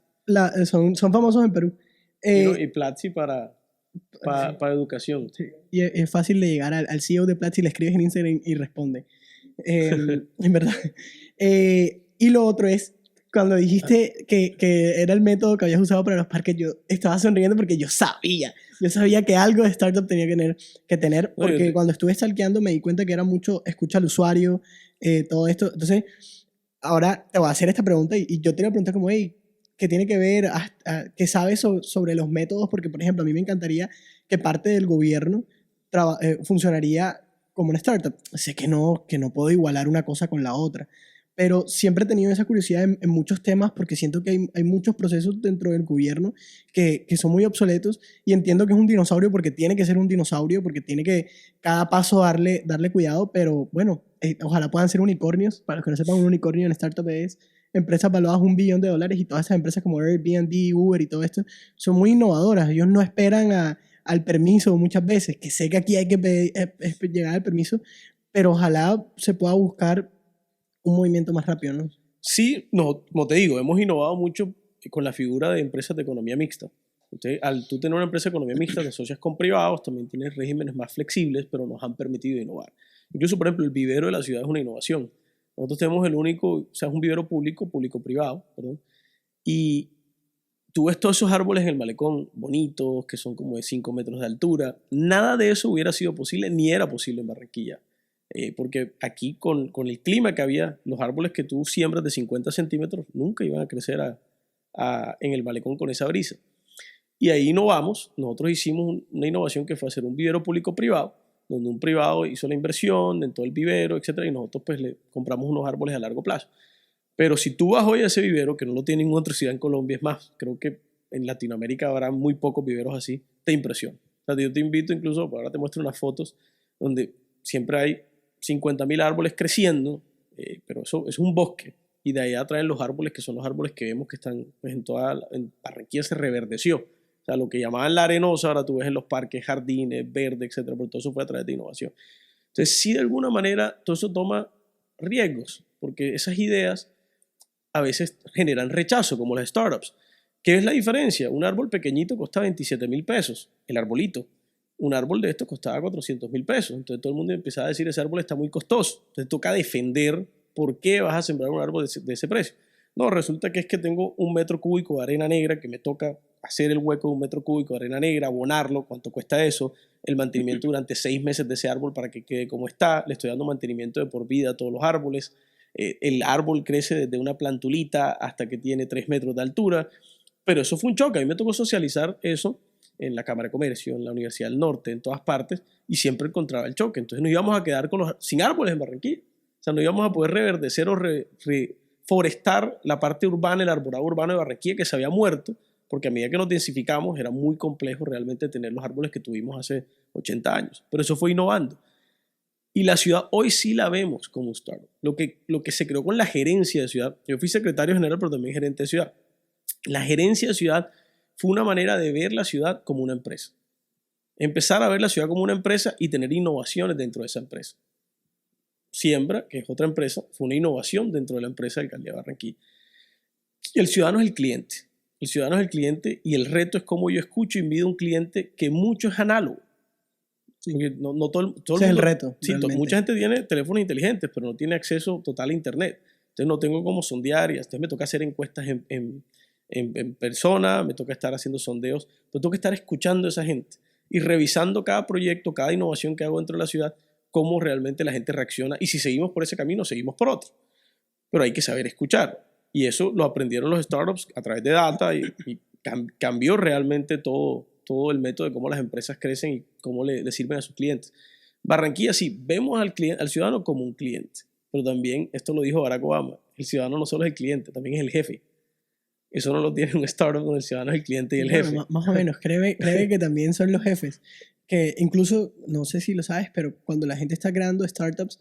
Son famosos en Perú. Y Platzi para educación. Sí. Y es fácil de llegar al CEO de Platzi, le escribes en Instagram y responde. En verdad. Y lo otro es, cuando dijiste que era el método que habías usado para los parques, yo estaba sonriendo porque yo sabía que algo de startup tenía que tener porque cuando estuve stalkeando me di cuenta que era mucho escucha al usuario, todo esto. Entonces, ahora te voy a hacer esta pregunta y yo te voy a preguntar como, hey, ¿qué tiene que ver, qué sabes sobre los métodos? Porque, por ejemplo, a mí me encantaría que parte del gobierno funcionaría como una startup. Sé que no puedo igualar una cosa con la otra, pero siempre he tenido esa curiosidad en muchos temas porque siento que hay muchos procesos dentro del gobierno que son muy obsoletos y entiendo que es un dinosaurio porque tiene que ser un dinosaurio, porque tiene que cada paso darle cuidado, pero bueno, ojalá puedan ser unicornios. Para los que no sepan, un unicornio en startup es empresas valuadas $1 billón y todas esas empresas como Airbnb, Uber y todo esto son muy innovadoras. Ellos no esperan al permiso muchas veces, que sé que aquí hay que llegar al permiso, pero ojalá se pueda buscar un movimiento más rápido, ¿no? Sí, no, como te digo, hemos innovado mucho con la figura de empresas de economía mixta. Entonces, al tú tener una empresa de economía mixta, te asocias con privados, también tienes regímenes más flexibles, pero nos han permitido innovar. Incluso, por ejemplo, el vivero de la ciudad es una innovación. Nosotros tenemos el único, o sea, es un vivero público-privado, perdón, y tú ves todos esos árboles en el malecón, bonitos, que son como de 5 metros de altura. Nada de eso hubiera sido posible, ni era posible en Barranquilla. Porque aquí con el clima que había, los árboles que tú siembras de 50 centímetros nunca iban a crecer en el malecón con esa brisa. Y ahí innovamos, nosotros hicimos una innovación que fue hacer un vivero público-privado, donde un privado hizo la inversión en todo el vivero, etcétera, y nosotros pues le compramos unos árboles a largo plazo. Pero si tú vas hoy a ese vivero, que no lo tiene ninguna otra ciudad en Colombia, es más, creo que en Latinoamérica habrá muy pocos viveros así, te impresiona. O sea, yo te invito incluso, ahora te muestro unas fotos donde siempre hay 50.000 árboles creciendo, pero eso es un bosque. Y de allá traen los árboles, que son los árboles que vemos que están pues, en Barranquilla se reverdeció. O sea, lo que llamaban la arenosa, ahora tú ves en los parques, jardines, verde, etcétera, pero todo eso fue a través de innovación. Entonces, sí, de alguna manera, todo eso toma riesgos, porque esas ideas a veces generan rechazo, como las startups. ¿Qué es la diferencia? Un árbol pequeñito cuesta 27.000 pesos, el arbolito. Un árbol de estos costaba 400.000 pesos. Entonces todo el mundo empezaba a decir, ese árbol está muy costoso. Entonces toca defender por qué vas a sembrar un árbol de ese precio. No, resulta que es que tengo 1 metro cúbico de arena negra que me toca hacer el hueco de 1 metro cúbico de arena negra, abonarlo, cuánto cuesta eso, el mantenimiento durante 6 meses de ese árbol para que quede como está, le estoy dando mantenimiento de por vida a todos los árboles, el árbol crece desde una plantulita hasta que tiene 3 metros de altura, pero eso fue un choque. A mí me tocó socializar eso en la Cámara de Comercio, en la Universidad del Norte, en todas partes, y siempre encontraba el choque. Entonces nos íbamos a quedar sin árboles en Barranquilla. O sea, no íbamos a poder reverdecer o reforestar la parte urbana, el arborado urbano de Barranquilla que se había muerto, porque a medida que nos densificamos era muy complejo realmente tener los árboles que tuvimos hace 80 años. Pero eso fue innovando. Y la ciudad hoy sí la vemos como un startup. Lo que se creó con la gerencia de ciudad, yo fui secretario general, pero también gerente de ciudad. La gerencia de ciudad fue una manera de ver la ciudad como una empresa. Empezar a ver la ciudad como una empresa y tener innovaciones dentro de esa empresa. Siembra, que es otra empresa, fue una innovación dentro de la empresa de Alcaldía de Barranquilla. Y el ciudadano es el cliente. El ciudadano es el cliente y el reto es cómo yo escucho y mido a un cliente que mucho es análogo. Sí. Porque no todo el Ese es el reto. Sí, mucha gente tiene teléfonos inteligentes, pero no tiene acceso total a internet. Entonces no tengo cómo sondear y entonces me toca hacer encuestas en persona, me toca estar haciendo sondeos, pero tengo que estar escuchando a esa gente y revisando cada proyecto, cada innovación que hago dentro de la ciudad, cómo realmente la gente reacciona y si seguimos por ese camino, seguimos por otro. Pero hay que saber escuchar y eso lo aprendieron los startups a través de data y cambió realmente todo el método de cómo las empresas crecen y cómo le sirven a sus clientes. Barranquilla sí, vemos al ciudadano como un cliente, pero también, esto lo dijo Barack Obama, el ciudadano no solo es el cliente, también es el jefe. Eso no lo tiene un startup donde el ciudadano es el cliente y el jefe. Más o menos, créeme que también son los jefes. Que incluso, no sé si lo sabes, pero cuando la gente está creando startups,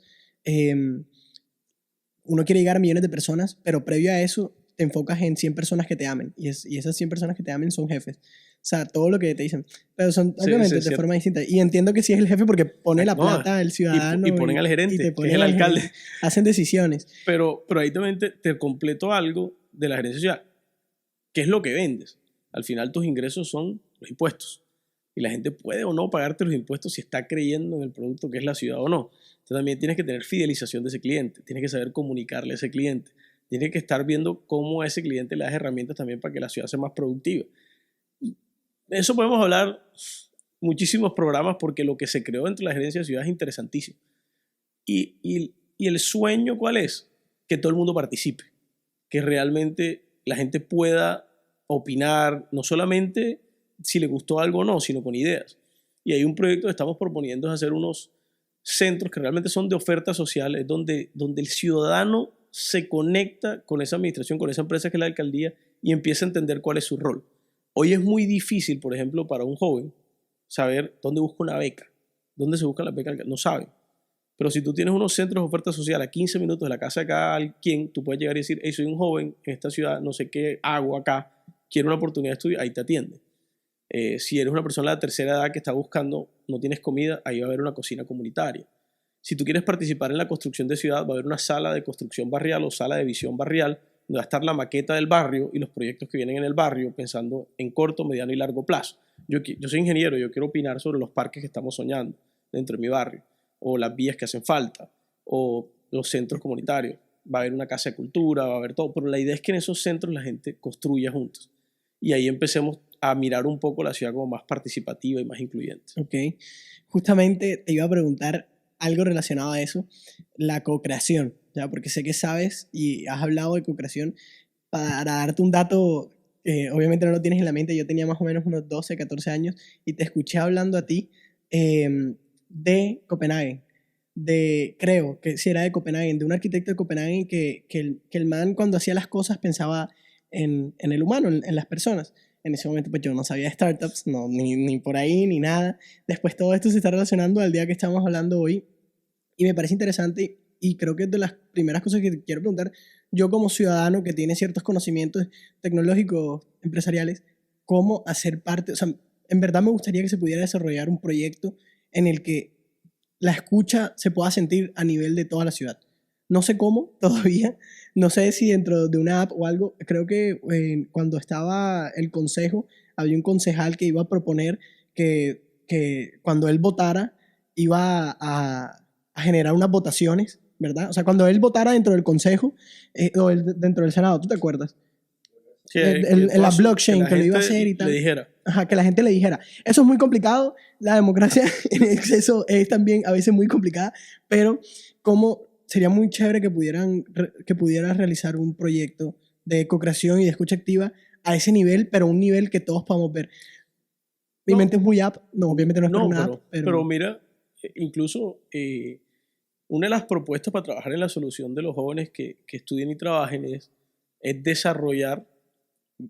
uno quiere llegar a millones de personas, pero previo a eso te enfocas en 100 personas que te amen. Y esas 100 personas que te amen son jefes. O sea, todo lo que te dicen. Pero son, obviamente, de forma distinta. Y entiendo que sí es el jefe porque pone la plata el ciudadano. Y ponen al gerente, y te ponen que es el alcalde. Hacen decisiones. Pero ahí también te completo algo de la gerencia ciudad. ¿Qué es lo que vendes? Al final tus ingresos son los impuestos. Y la gente puede o no pagarte los impuestos si está creyendo en el producto que es la ciudad o no. Entonces también tienes que tener fidelización de ese cliente. Tienes que saber comunicarle a ese cliente. Tienes que estar viendo cómo a ese cliente le das herramientas también para que la ciudad sea más productiva. De eso podemos hablar muchísimos programas porque lo que se creó dentro de la gerencia de ciudad es interesantísimo. Y el sueño, ¿cuál es? Que todo el mundo participe. Que realmente la gente pueda opinar, no solamente si le gustó algo o no, sino con ideas. Y hay un proyecto que estamos proponiendo es hacer unos centros que realmente son de ofertas sociales, donde el ciudadano se conecta con esa administración, con esa empresa que es la alcaldía y empieza a entender cuál es su rol. Hoy es muy difícil, por ejemplo, para un joven saber dónde busca una beca, dónde se busca la beca, no sabe. Pero si tú tienes unos centros de oferta social a 15 minutos de la casa de cada quien, tú puedes llegar y decir, hey, soy un joven en esta ciudad, no sé qué hago acá, quiero una oportunidad de estudio, ahí te atienden. Si eres una persona de la tercera edad que está buscando, no tienes comida, ahí va a haber una cocina comunitaria. Si tú quieres participar en la construcción de ciudad, va a haber una sala de construcción barrial o sala de visión barrial, donde va a estar la maqueta del barrio y los proyectos que vienen en el barrio, pensando en corto, mediano y largo plazo. Yo soy ingeniero, yo quiero opinar sobre los parques que estamos soñando dentro de mi barrio, o las vías que hacen falta, o los centros comunitarios. Va a haber una casa de cultura, va a haber todo, pero la idea es que en esos centros la gente construya juntos. Y ahí empecemos a mirar un poco la ciudad como más participativa y más incluyente. Ok. Justamente te iba a preguntar algo relacionado a eso, la co-creación, ¿ya? Porque sé que sabes y has hablado de co-creación. Para darte un dato, obviamente no lo tienes en la mente, yo tenía más o menos unos 12, 14 años y te escuché hablando a ti de Copenhague, creo que sí era de Copenhague, de un arquitecto de Copenhague que el man cuando hacía las cosas pensaba en el humano, en las personas. En ese momento pues yo no sabía de startups, no, ni por ahí, ni nada. Después todo esto se está relacionando al día que estamos hablando hoy y me parece interesante y creo que es de las primeras cosas que te quiero preguntar, yo como ciudadano que tiene ciertos conocimientos tecnológicos, empresariales, cómo hacer parte, o sea, en verdad me gustaría que se pudiera desarrollar un proyecto en el que la escucha se pueda sentir a nivel de toda la ciudad. No sé cómo todavía, no sé si dentro de una app o algo, creo que cuando estaba el consejo, había un concejal que iba a proponer que cuando él votara iba a generar unas votaciones, ¿verdad? O sea, cuando él votara dentro del consejo o dentro del Senado, ¿tú te acuerdas? Sí, En la blockchain que lo iba a hacer y tal. Le dijera. Ajá, que la gente le dijera. Eso es muy complicado. La democracia en exceso es también a veces muy complicada, pero como sería muy chévere que pudieras realizar un proyecto de co-creación y de escucha activa a ese nivel, pero un nivel que todos podamos ver. Mi mente es muy app. No, obviamente no es una app, pero mira, incluso una de las propuestas para trabajar en la solución de los jóvenes que estudien y trabajen es desarrollar,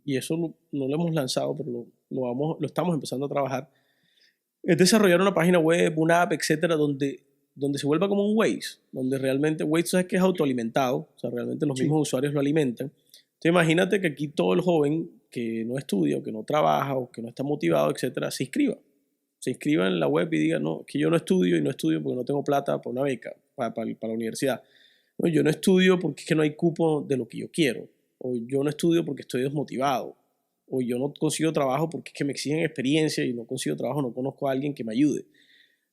y eso no lo hemos lanzado, pero lo estamos empezando a trabajar, es desarrollar una página web, una app, etcétera, donde se vuelva como un Waze, donde realmente Waze sabes que es autoalimentado, o sea, realmente los mismos usuarios lo alimentan. Entonces imagínate que aquí todo el joven que no estudia, o que no trabaja, o que no está motivado, etcétera, se inscriba en la web y diga, no, que yo no estudio y no estudio porque no tengo plata para una beca, para la universidad. No, yo no estudio porque es que no hay cupo de lo que yo quiero, o yo no estudio porque estoy desmotivado, o yo no consigo trabajo porque es que me exigen experiencia y no consigo trabajo, no conozco a alguien que me ayude.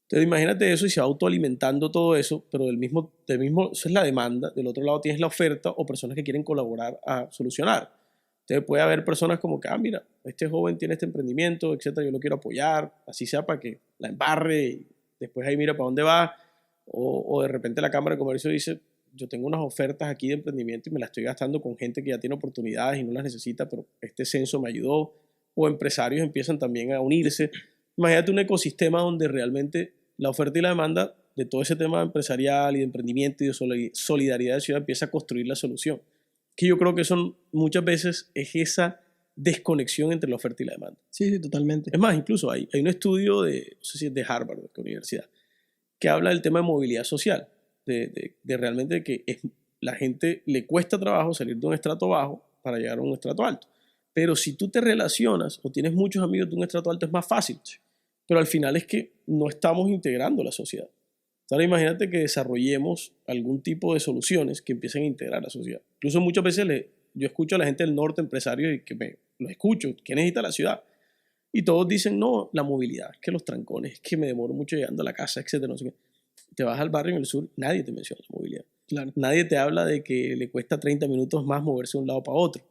Entonces imagínate eso y se va autoalimentando todo eso, pero del mismo, eso es la demanda, del otro lado tienes la oferta o personas que quieren colaborar a solucionar. Entonces puede haber personas como que, mira, este joven tiene este emprendimiento, etcétera, yo lo quiero apoyar, así sea para que la embarre y después ahí mira para dónde va, o de repente la Cámara de Comercio dice, yo tengo unas ofertas aquí de emprendimiento y me las estoy gastando con gente que ya tiene oportunidades y no las necesita, pero este censo me ayudó, o empresarios empiezan también a unirse. Imagínate un ecosistema donde realmente la oferta y la demanda de todo ese tema empresarial y de emprendimiento y de solidaridad de ciudad empieza a construir la solución. Que yo creo que muchas veces es esa desconexión entre la oferta y la demanda. Sí, sí, totalmente. Es más, incluso hay un estudio no sé si es de Harvard, de qué universidad, que habla del tema de movilidad social, de realmente que la gente le cuesta trabajo salir de un estrato bajo para llegar a un estrato alto. Pero si tú te relacionas o tienes muchos amigos de un estrato alto es más fácil. Pero al final es que no estamos integrando la sociedad. Ahora imagínate que desarrollemos algún tipo de soluciones que empiecen a integrar la sociedad. Incluso muchas veces yo escucho a la gente del norte, empresarios, y que los escucho, ¿qué necesita la ciudad? Y todos dicen, no, la movilidad, que los trancones, que me demoro mucho llegando a la casa, etcétera, no sé qué. Te vas al barrio en el sur, nadie te menciona la movilidad. Claro. Nadie te habla de que le cuesta 30 minutos más moverse de un lado para otro.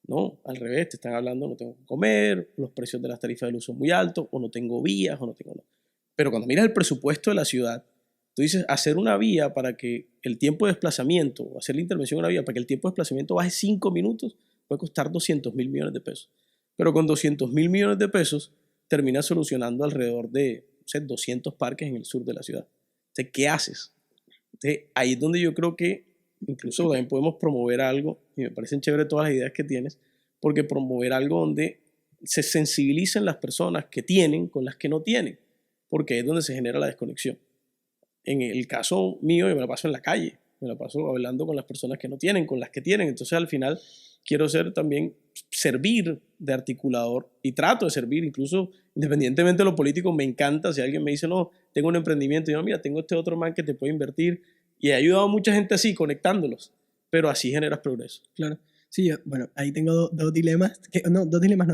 No, al revés, te están hablando, no tengo que comer, los precios de las tarifas de luz son muy altos, o no tengo vías, o no tengo nada. Pero cuando miras el presupuesto de la ciudad, tú dices, hacer una vía para que el tiempo de desplazamiento, o hacer la intervención en una vía para que el tiempo de desplazamiento baje 5 minutos, puede costar 200.000 millones de pesos. Pero con 200.000 millones de pesos, terminas solucionando alrededor de 200 parques en el sur de la ciudad. Entonces, ¿qué haces? Entonces, ahí es donde yo creo que incluso también podemos promover algo, y me parecen chévere todas las ideas que tienes, porque promover algo donde se sensibilicen las personas que tienen con las que no tienen, porque es donde se genera la desconexión. En el caso mío, yo me la paso en la calle, me la paso hablando con las personas que no tienen, con las que tienen. Entonces, al final, quiero ser también, servir de articulador, y trato de servir, incluso independientemente de lo político, me encanta. Si alguien me dice, no, tengo un emprendimiento, y yo, mira, tengo este otro man que te puede invertir, y he ayudado a mucha gente así, conectándolos, pero así generas progreso. Claro. Sí, bueno, ahí tengo dos dilemas,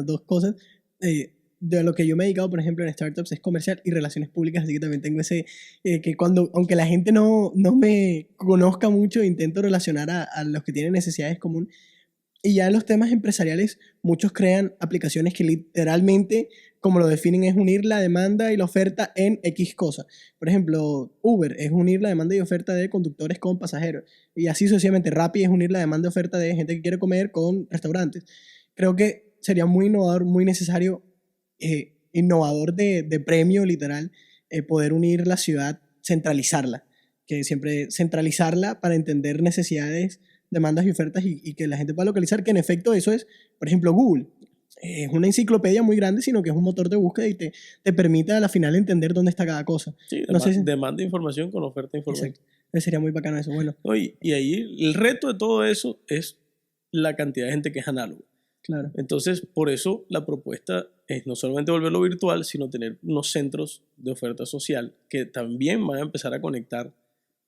dos cosas. De lo que yo me he dedicado, por ejemplo, en startups es comercial y relaciones públicas, así que también tengo ese, que cuando, aunque la gente no me conozca mucho, intento relacionar a los que tienen necesidades comunes. Y ya en los temas empresariales, muchos crean aplicaciones que literalmente, como lo definen, es unir la demanda y la oferta en X cosa. Por ejemplo, Uber es unir la demanda y oferta de conductores con pasajeros. Y así sucesivamente, Rappi es unir la demanda y oferta de gente que quiere comer con restaurantes. Creo que sería muy innovador, muy necesario, innovador de premio, literal, poder unir la ciudad, centralizarla. Que siempre centralizarla para entender necesidades, demandas y ofertas y que la gente pueda localizar, que en efecto eso es, por ejemplo, Google. Es una enciclopedia muy grande, sino que es un motor de búsqueda y te permite a la final entender dónde está cada cosa. Sí, No sé si... demanda información con oferta de información. Exacto. Sería muy bacano eso. Bueno. No, y ahí el reto de todo eso es la cantidad de gente que es análoga. Claro. Entonces, por eso la propuesta es no solamente volverlo virtual, sino tener unos centros de oferta social que también van a empezar a conectar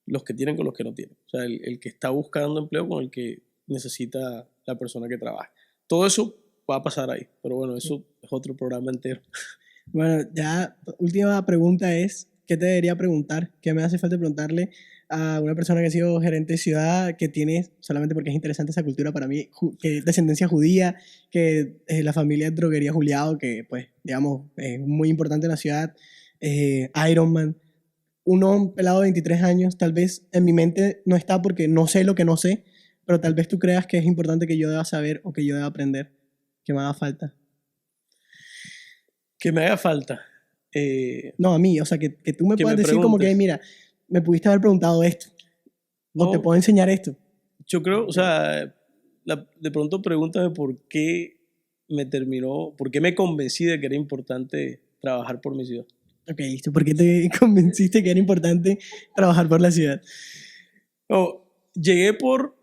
los que tienen con los que no tienen. O sea, el que está buscando empleo con el que necesita la persona que trabaja. Todo eso va a pasar ahí. Pero bueno, eso es otro programa entero. Bueno, ya última pregunta es, ¿qué te debería preguntar? ¿Qué me hace falta preguntarle a una persona que ha sido gerente de ciudad, que tiene, solamente porque es interesante esa cultura para mí, que descendencia judía, que la familia es droguería Juliado, que pues, digamos, es muy importante en la ciudad, Iron Man, un pelado de 23 años, tal vez en mi mente no está porque no sé lo que no sé, pero tal vez tú creas que es importante que yo deba saber o que yo deba aprender, que me haga falta. Que me haga falta. No, a mí, o sea, que tú me puedas decir como que, mira, me pudiste haber preguntado esto, no, o te puedo enseñar esto. Yo creo, o sea, de pronto pregúntame por qué me convencí de que era importante trabajar por mi ciudad. Ok, listo. ¿Por qué te convenciste que era importante trabajar por la ciudad? No, llegué por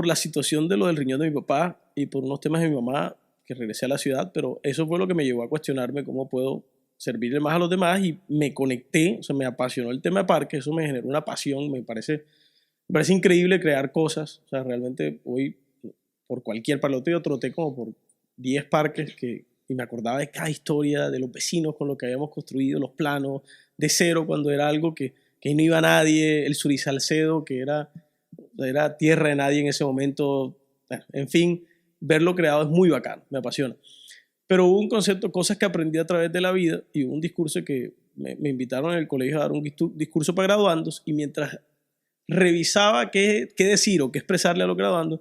la situación de lo del riñón de mi papá y por unos temas de mi mamá, que regresé a la ciudad, pero eso fue lo que me llevó a cuestionarme cómo puedo servirle más a los demás, y me conecté, o sea, me apasionó el tema de parque, eso me generó una pasión, me parece increíble crear cosas, o sea, realmente hoy por cualquier parlote yo troté como por 10 parques y me acordaba de cada historia, de los vecinos con lo que habíamos construido, los planos, de cero cuando era algo que no iba nadie, el Surizalcedo, que era tierra de nadie en ese momento, bueno, en fin, verlo creado es muy bacano, me apasiona. Pero hubo un concepto, cosas que aprendí a través de la vida, y hubo un discurso que me invitaron en el colegio a dar un discurso para graduandos, y mientras revisaba qué decir o qué expresarle a los graduandos,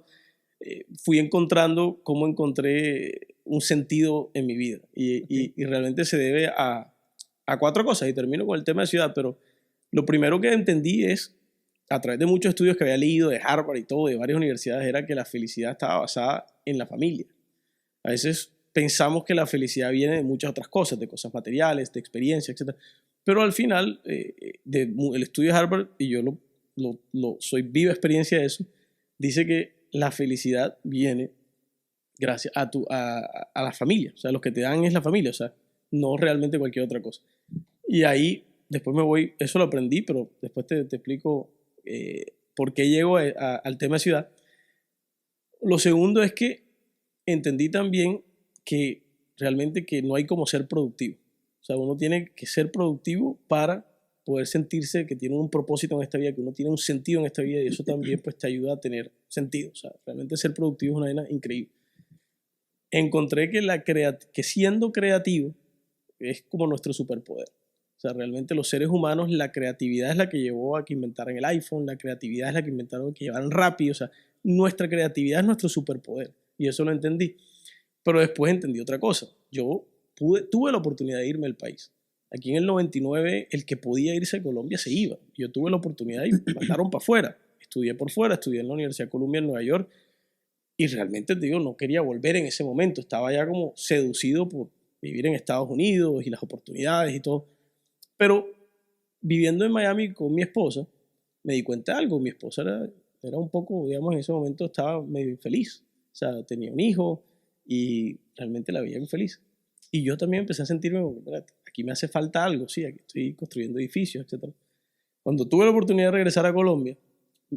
fui encontrando cómo encontré un sentido en mi vida. Y realmente se debe a 4 cosas, y termino con el tema de ciudad, pero lo primero que entendí es, a través de muchos estudios que había leído de Harvard y todo, de varias universidades, era que la felicidad estaba basada en la familia. A veces pensamos que la felicidad viene de muchas otras cosas, de cosas materiales, de experiencias, etc. Pero al final, el estudio de Harvard, y yo soy viva experiencia de eso, dice que la felicidad viene gracias a la familia. O sea, lo que te dan es la familia, o sea, no realmente cualquier otra cosa. Y ahí, después eso lo aprendí, pero después te explico por qué llego al tema de ciudad. Lo segundo es que entendí también que realmente que no hay como ser productivo. O sea, uno tiene que ser productivo para poder sentirse que tiene un propósito en esta vida, que uno tiene un sentido en esta vida, y eso también pues te ayuda a tener sentido. O sea, realmente ser productivo es una vaina increíble. Encontré que siendo creativo es como nuestro superpoder. O sea, realmente los seres humanos, la creatividad es la que llevó a que inventaran el iPhone, la creatividad es la que inventaron que llevaran Rappi. O sea, nuestra creatividad es nuestro superpoder, y eso lo entendí. Pero después entendí otra cosa. Yo tuve la oportunidad de irme del país. Aquí en el 99, el que podía irse a Colombia se iba. Yo tuve la oportunidad y me mandaron para afuera. estudié por fuera, estudié en la Universidad de Columbia en Nueva York, y realmente, te digo, no quería volver en ese momento. Estaba ya como seducido por vivir en Estados Unidos y las oportunidades y todo. Pero viviendo en Miami con mi esposa, me di cuenta de algo. Mi esposa era un poco, digamos, en ese momento estaba medio infeliz. O sea, tenía un hijo y realmente la veía infeliz. Y yo también empecé a sentirme, aquí me hace falta algo, sí, aquí estoy construyendo edificios, etc. Cuando tuve la oportunidad de regresar a Colombia,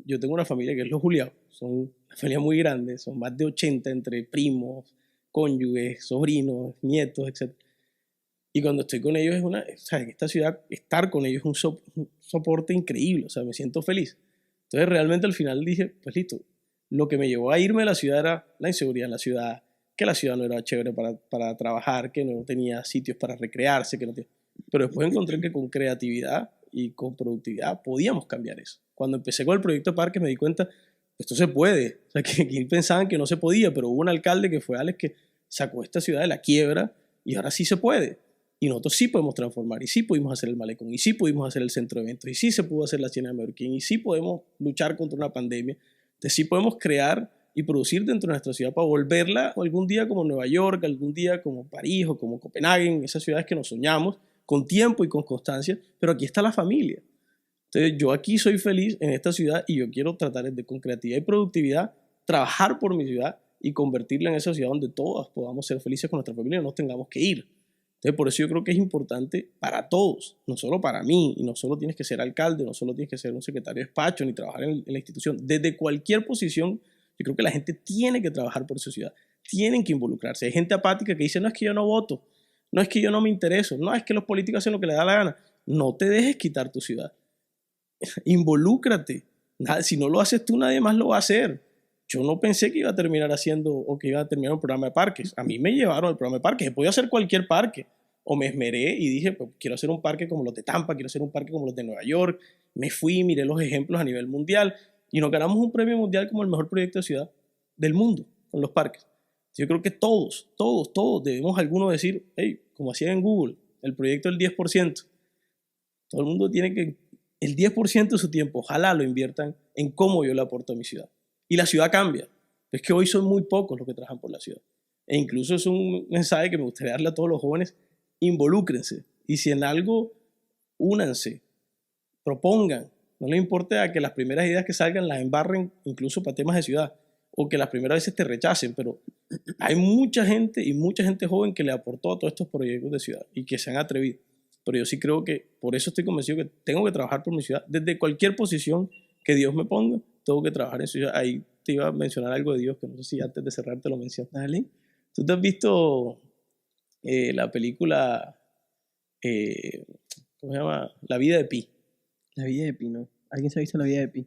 yo tengo una familia que es los Juliados, son una familia muy grande, son más de 80 entre primos, cónyuges, sobrinos, nietos, etc. Y cuando estoy con ellos o sea, en esta ciudad, estar con ellos es un soporte increíble, o sea, me siento feliz. Entonces realmente al final dije, pues listo, lo que me llevó a irme de la ciudad era la inseguridad en la ciudad, que la ciudad no era chévere para trabajar, que no tenía sitios para recrearse, que no tenía... Pero después encontré que con creatividad y con productividad podíamos cambiar eso. Cuando empecé con el proyecto de parques me di cuenta, esto se puede. O sea, que pensaban que no se podía, pero hubo un alcalde que fue Alex que sacó esta ciudad de la quiebra y ahora sí se puede. Y nosotros sí podemos transformar, y sí pudimos hacer el malecón, y sí pudimos hacer el centro de eventos, y sí se pudo hacer la Siena de Mallorquín, y sí podemos luchar contra una pandemia. Entonces sí podemos crear y producir dentro de nuestra ciudad para volverla algún día como Nueva York, algún día como París o como Copenhague, esas ciudades que nos soñamos, con tiempo y con constancia, pero aquí está la familia. Entonces yo aquí soy feliz en esta ciudad y yo quiero tratar de, con creatividad y productividad, trabajar por mi ciudad y convertirla en esa ciudad donde todos podamos ser felices con nuestra familia y no nos tengamos que ir. Entonces, por eso yo creo que es importante para todos, no solo para mí, y no solo tienes que ser alcalde, no solo tienes que ser un secretario de despacho, ni trabajar en la institución. Desde cualquier posición, yo creo que la gente tiene que trabajar por su ciudad, tienen que involucrarse. Hay gente apática que dice, no es que yo no voto, no es que yo no me intereso, no es que los políticos hacen lo que les da la gana. No te dejes quitar tu ciudad. Involúcrate. Si no lo haces tú, nadie más lo va a hacer. Yo no pensé que iba a terminar haciendo o que iba a terminar un programa de parques. A mí me llevaron al programa de parques. He podido hacer cualquier parque. O me esmeré y dije, pues quiero hacer un parque como los de Tampa, quiero hacer un parque como los de Nueva York. Me fui, miré los ejemplos a nivel mundial y nos ganamos un premio mundial como el mejor proyecto de ciudad del mundo con los parques. Yo creo que todos debemos alguno decir, hey, como hacía en Google, el proyecto del 10%. Todo el mundo tiene que, el 10% de su tiempo, ojalá lo inviertan en cómo yo le aporto a mi ciudad. Y la ciudad cambia. Es que hoy son muy pocos los que trabajan por la ciudad. E incluso es un mensaje que me gustaría darle a todos los jóvenes, involúcrense. Y si en algo, únanse, propongan. No les importa que las primeras ideas que salgan las embarren incluso para temas de ciudad o que las primeras veces te rechacen, pero hay mucha gente y mucha gente joven que le aportó a todos estos proyectos de ciudad y que se han atrevido. Pero yo sí creo que, por eso estoy convencido que tengo que trabajar por mi ciudad. Desde cualquier posición que Dios me ponga, tengo que trabajar en su ciudad. Ahí te iba a mencionar algo de Dios, que no sé si antes de cerrar te lo menciono. Dale. ¿Tú te has visto la película, ¿cómo se llama? La vida de Pi? La vida de Pi, ¿no? ¿Alguien se ha visto La vida de Pi?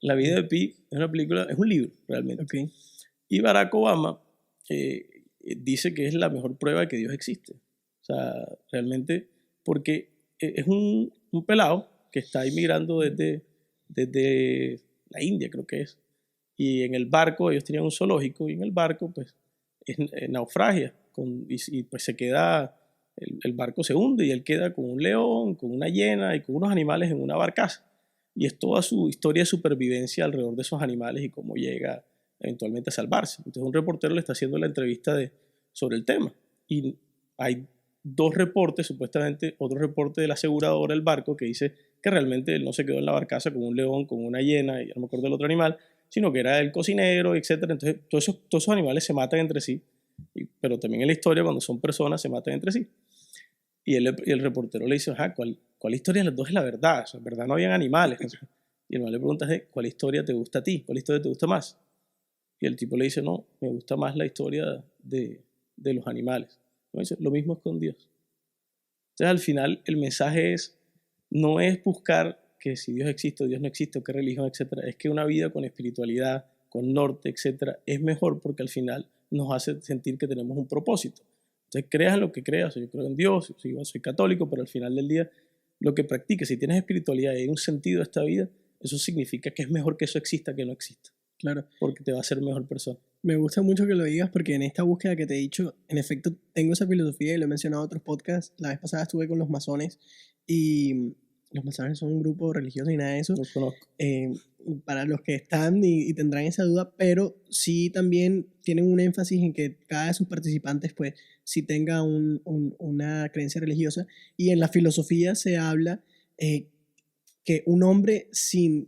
La vida de Pi es una película, es un libro realmente. Okay. Y Barack Obama dice que es la mejor prueba de que Dios existe. O sea, realmente, porque es un pelado que está inmigrando desde la India, creo que es. Y en el barco, ellos tenían un zoológico, y en el barco, pues, naufragia. Y pues se queda, el barco se hunde y él queda con un león, con una hiena y con unos animales en una barcaza. Y es toda su historia de supervivencia alrededor de esos animales y cómo llega eventualmente a salvarse. Entonces un reportero le está haciendo la entrevista sobre el tema. Y hay dos reportes, supuestamente otro reporte de la aseguradora del barco que dice que realmente él no se quedó en la barcaza con un león, con una hiena y no me acuerdo del otro animal, sino que era el cocinero, etc. Entonces todos esos animales se matan entre sí, pero también en la historia cuando son personas se matan entre sí. Y el reportero le dice, ¿cuál historia de los dos es la verdad? O sea, en verdad no habían animales. Y el man le pregunta, ¿cuál historia te gusta a ti? ¿Cuál historia te gusta más? Y el tipo le dice, no, me gusta más la historia de los animales. Dice, lo mismo es con Dios. Entonces al final el mensaje no es buscar que si Dios existe o Dios no existe o qué religión, etc. Es que una vida con espiritualidad, con norte, etc. es mejor porque al final nos hace sentir que tenemos un propósito. Entonces creas en lo que creas, yo creo en Dios, soy católico, pero al final del día lo que practiques, si tienes espiritualidad y hay un sentido a esta vida, eso significa que es mejor que eso exista que no exista. Claro. Porque te va a hacer mejor persona. Me gusta mucho que lo digas porque en esta búsqueda que te he dicho, en efecto, tengo esa filosofía y lo he mencionado en otros podcasts. La vez pasada estuve con los masones y Los masones son un grupo religioso y nada de eso. No conozco. Para los que están y tendrán esa duda, pero sí también tienen un énfasis en que cada de sus participantes pues sí tenga una creencia religiosa, y en la filosofía se habla que un hombre sin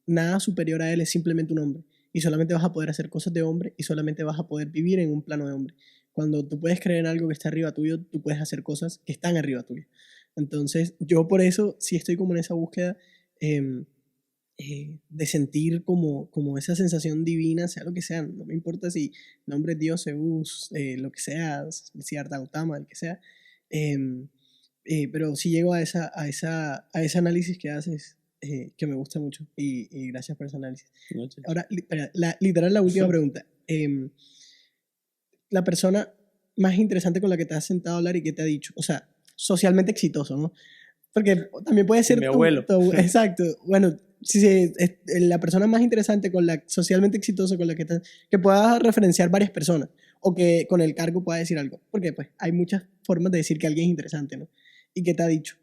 nada superior a él es simplemente un hombre, y solamente vas a poder hacer cosas de hombre y solamente vas a poder vivir en un plano de hombre. Cuando tú puedes creer en algo que está arriba tuyo, tú puedes hacer cosas que están arriba tuyo. Entonces yo por eso sí estoy como en esa búsqueda de sentir como esa sensación divina, sea lo que sea, no me importa si nombre es Dios, Zeus, lo que sea, Siddhartha Gautama, el que sea, pero sí llego a ese análisis que haces, que me gusta mucho, y gracias por ese análisis. No, chico. Ahora, literal la última pregunta. La persona más interesante con la que te has sentado a hablar y que te ha dicho, o sea, socialmente exitoso, ¿no? Porque también puede ser Mi abuelo. exacto. Bueno, si es la persona más interesante socialmente exitosa con la que pueda referenciar varias personas, o que con el cargo pueda decir algo. Porque pues hay muchas formas de decir que alguien es interesante, ¿no? ¿Y qué te ha dicho?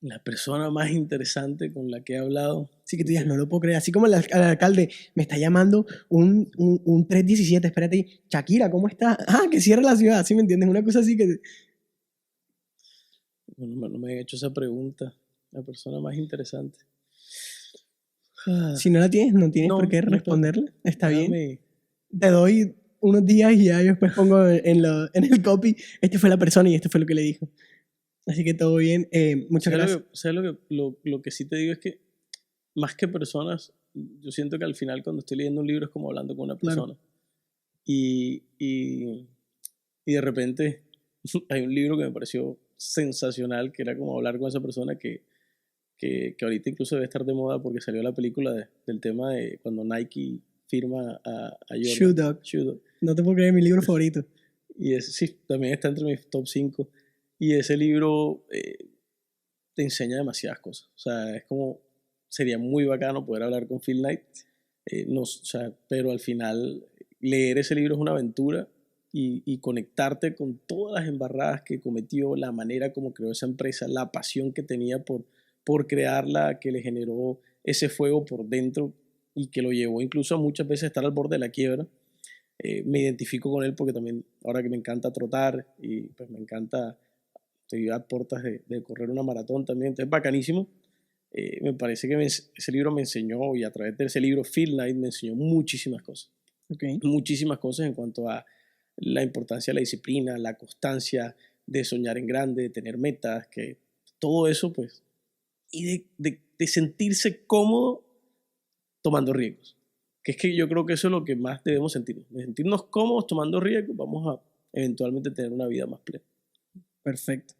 La persona más interesante con la que he hablado. Así que tú digas, no lo puedo creer. Así como el alcalde me está llamando un 317, espérate, Shakira, ¿cómo está? Ah, que cierra la ciudad, ¿sí me entiendes? Una cosa así que... No me han hecho esa pregunta. La persona más interesante. Si no la tienes, no tienes No, por qué no, responderla. Está bien. Déjame- Te doy unos días y ya yo después pongo en el copy, este fue la persona y este fue lo que le dijo. Así que todo bien. Muchas gracias. ¿Sabes lo que sí te digo es que más que personas, yo siento que al final cuando estoy leyendo un libro es como hablando con una Claro. persona. Y de repente hay un libro que me pareció sensacional, que era como hablar con esa persona que ahorita incluso debe estar de moda porque salió la película del tema de cuando Nike firma a Jordan. Shoe Dog. Shoe Dog. No te puedo creer, mi libro favorito. Y ese sí, también está entre mis top 5. Y ese libro te enseña demasiadas cosas. O sea, es como, sería muy bacano poder hablar con Phil Knight. No, o sea, pero al final leer ese libro es una aventura y conectarte con todas las embarradas que cometió, la manera como creó esa empresa, la pasión que tenía por crearla, que le generó ese fuego por dentro y que lo llevó incluso a muchas veces a estar al borde de la quiebra. Me identifico con él porque también ahora que me encanta trotar y pues me encanta, estoy a puertas de correr una maratón también, entonces bacanísimo. Me parece que ese libro me enseñó, y a través de ese libro Phil Knight me enseñó muchísimas cosas. Okay. Muchísimas cosas en cuanto a la importancia de la disciplina, la constancia, de soñar en grande, de tener metas, que todo eso pues, y de sentirse cómodo tomando riesgos. Que es que yo creo que eso es lo que más debemos sentirnos. De sentirnos cómodos tomando riesgos, vamos a eventualmente tener una vida más plena. Perfecto.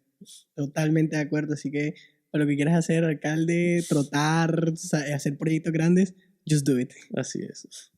Totalmente de acuerdo. Así que para lo que quieras hacer, alcalde, trotar, hacer proyectos grandes, just do it. Así es.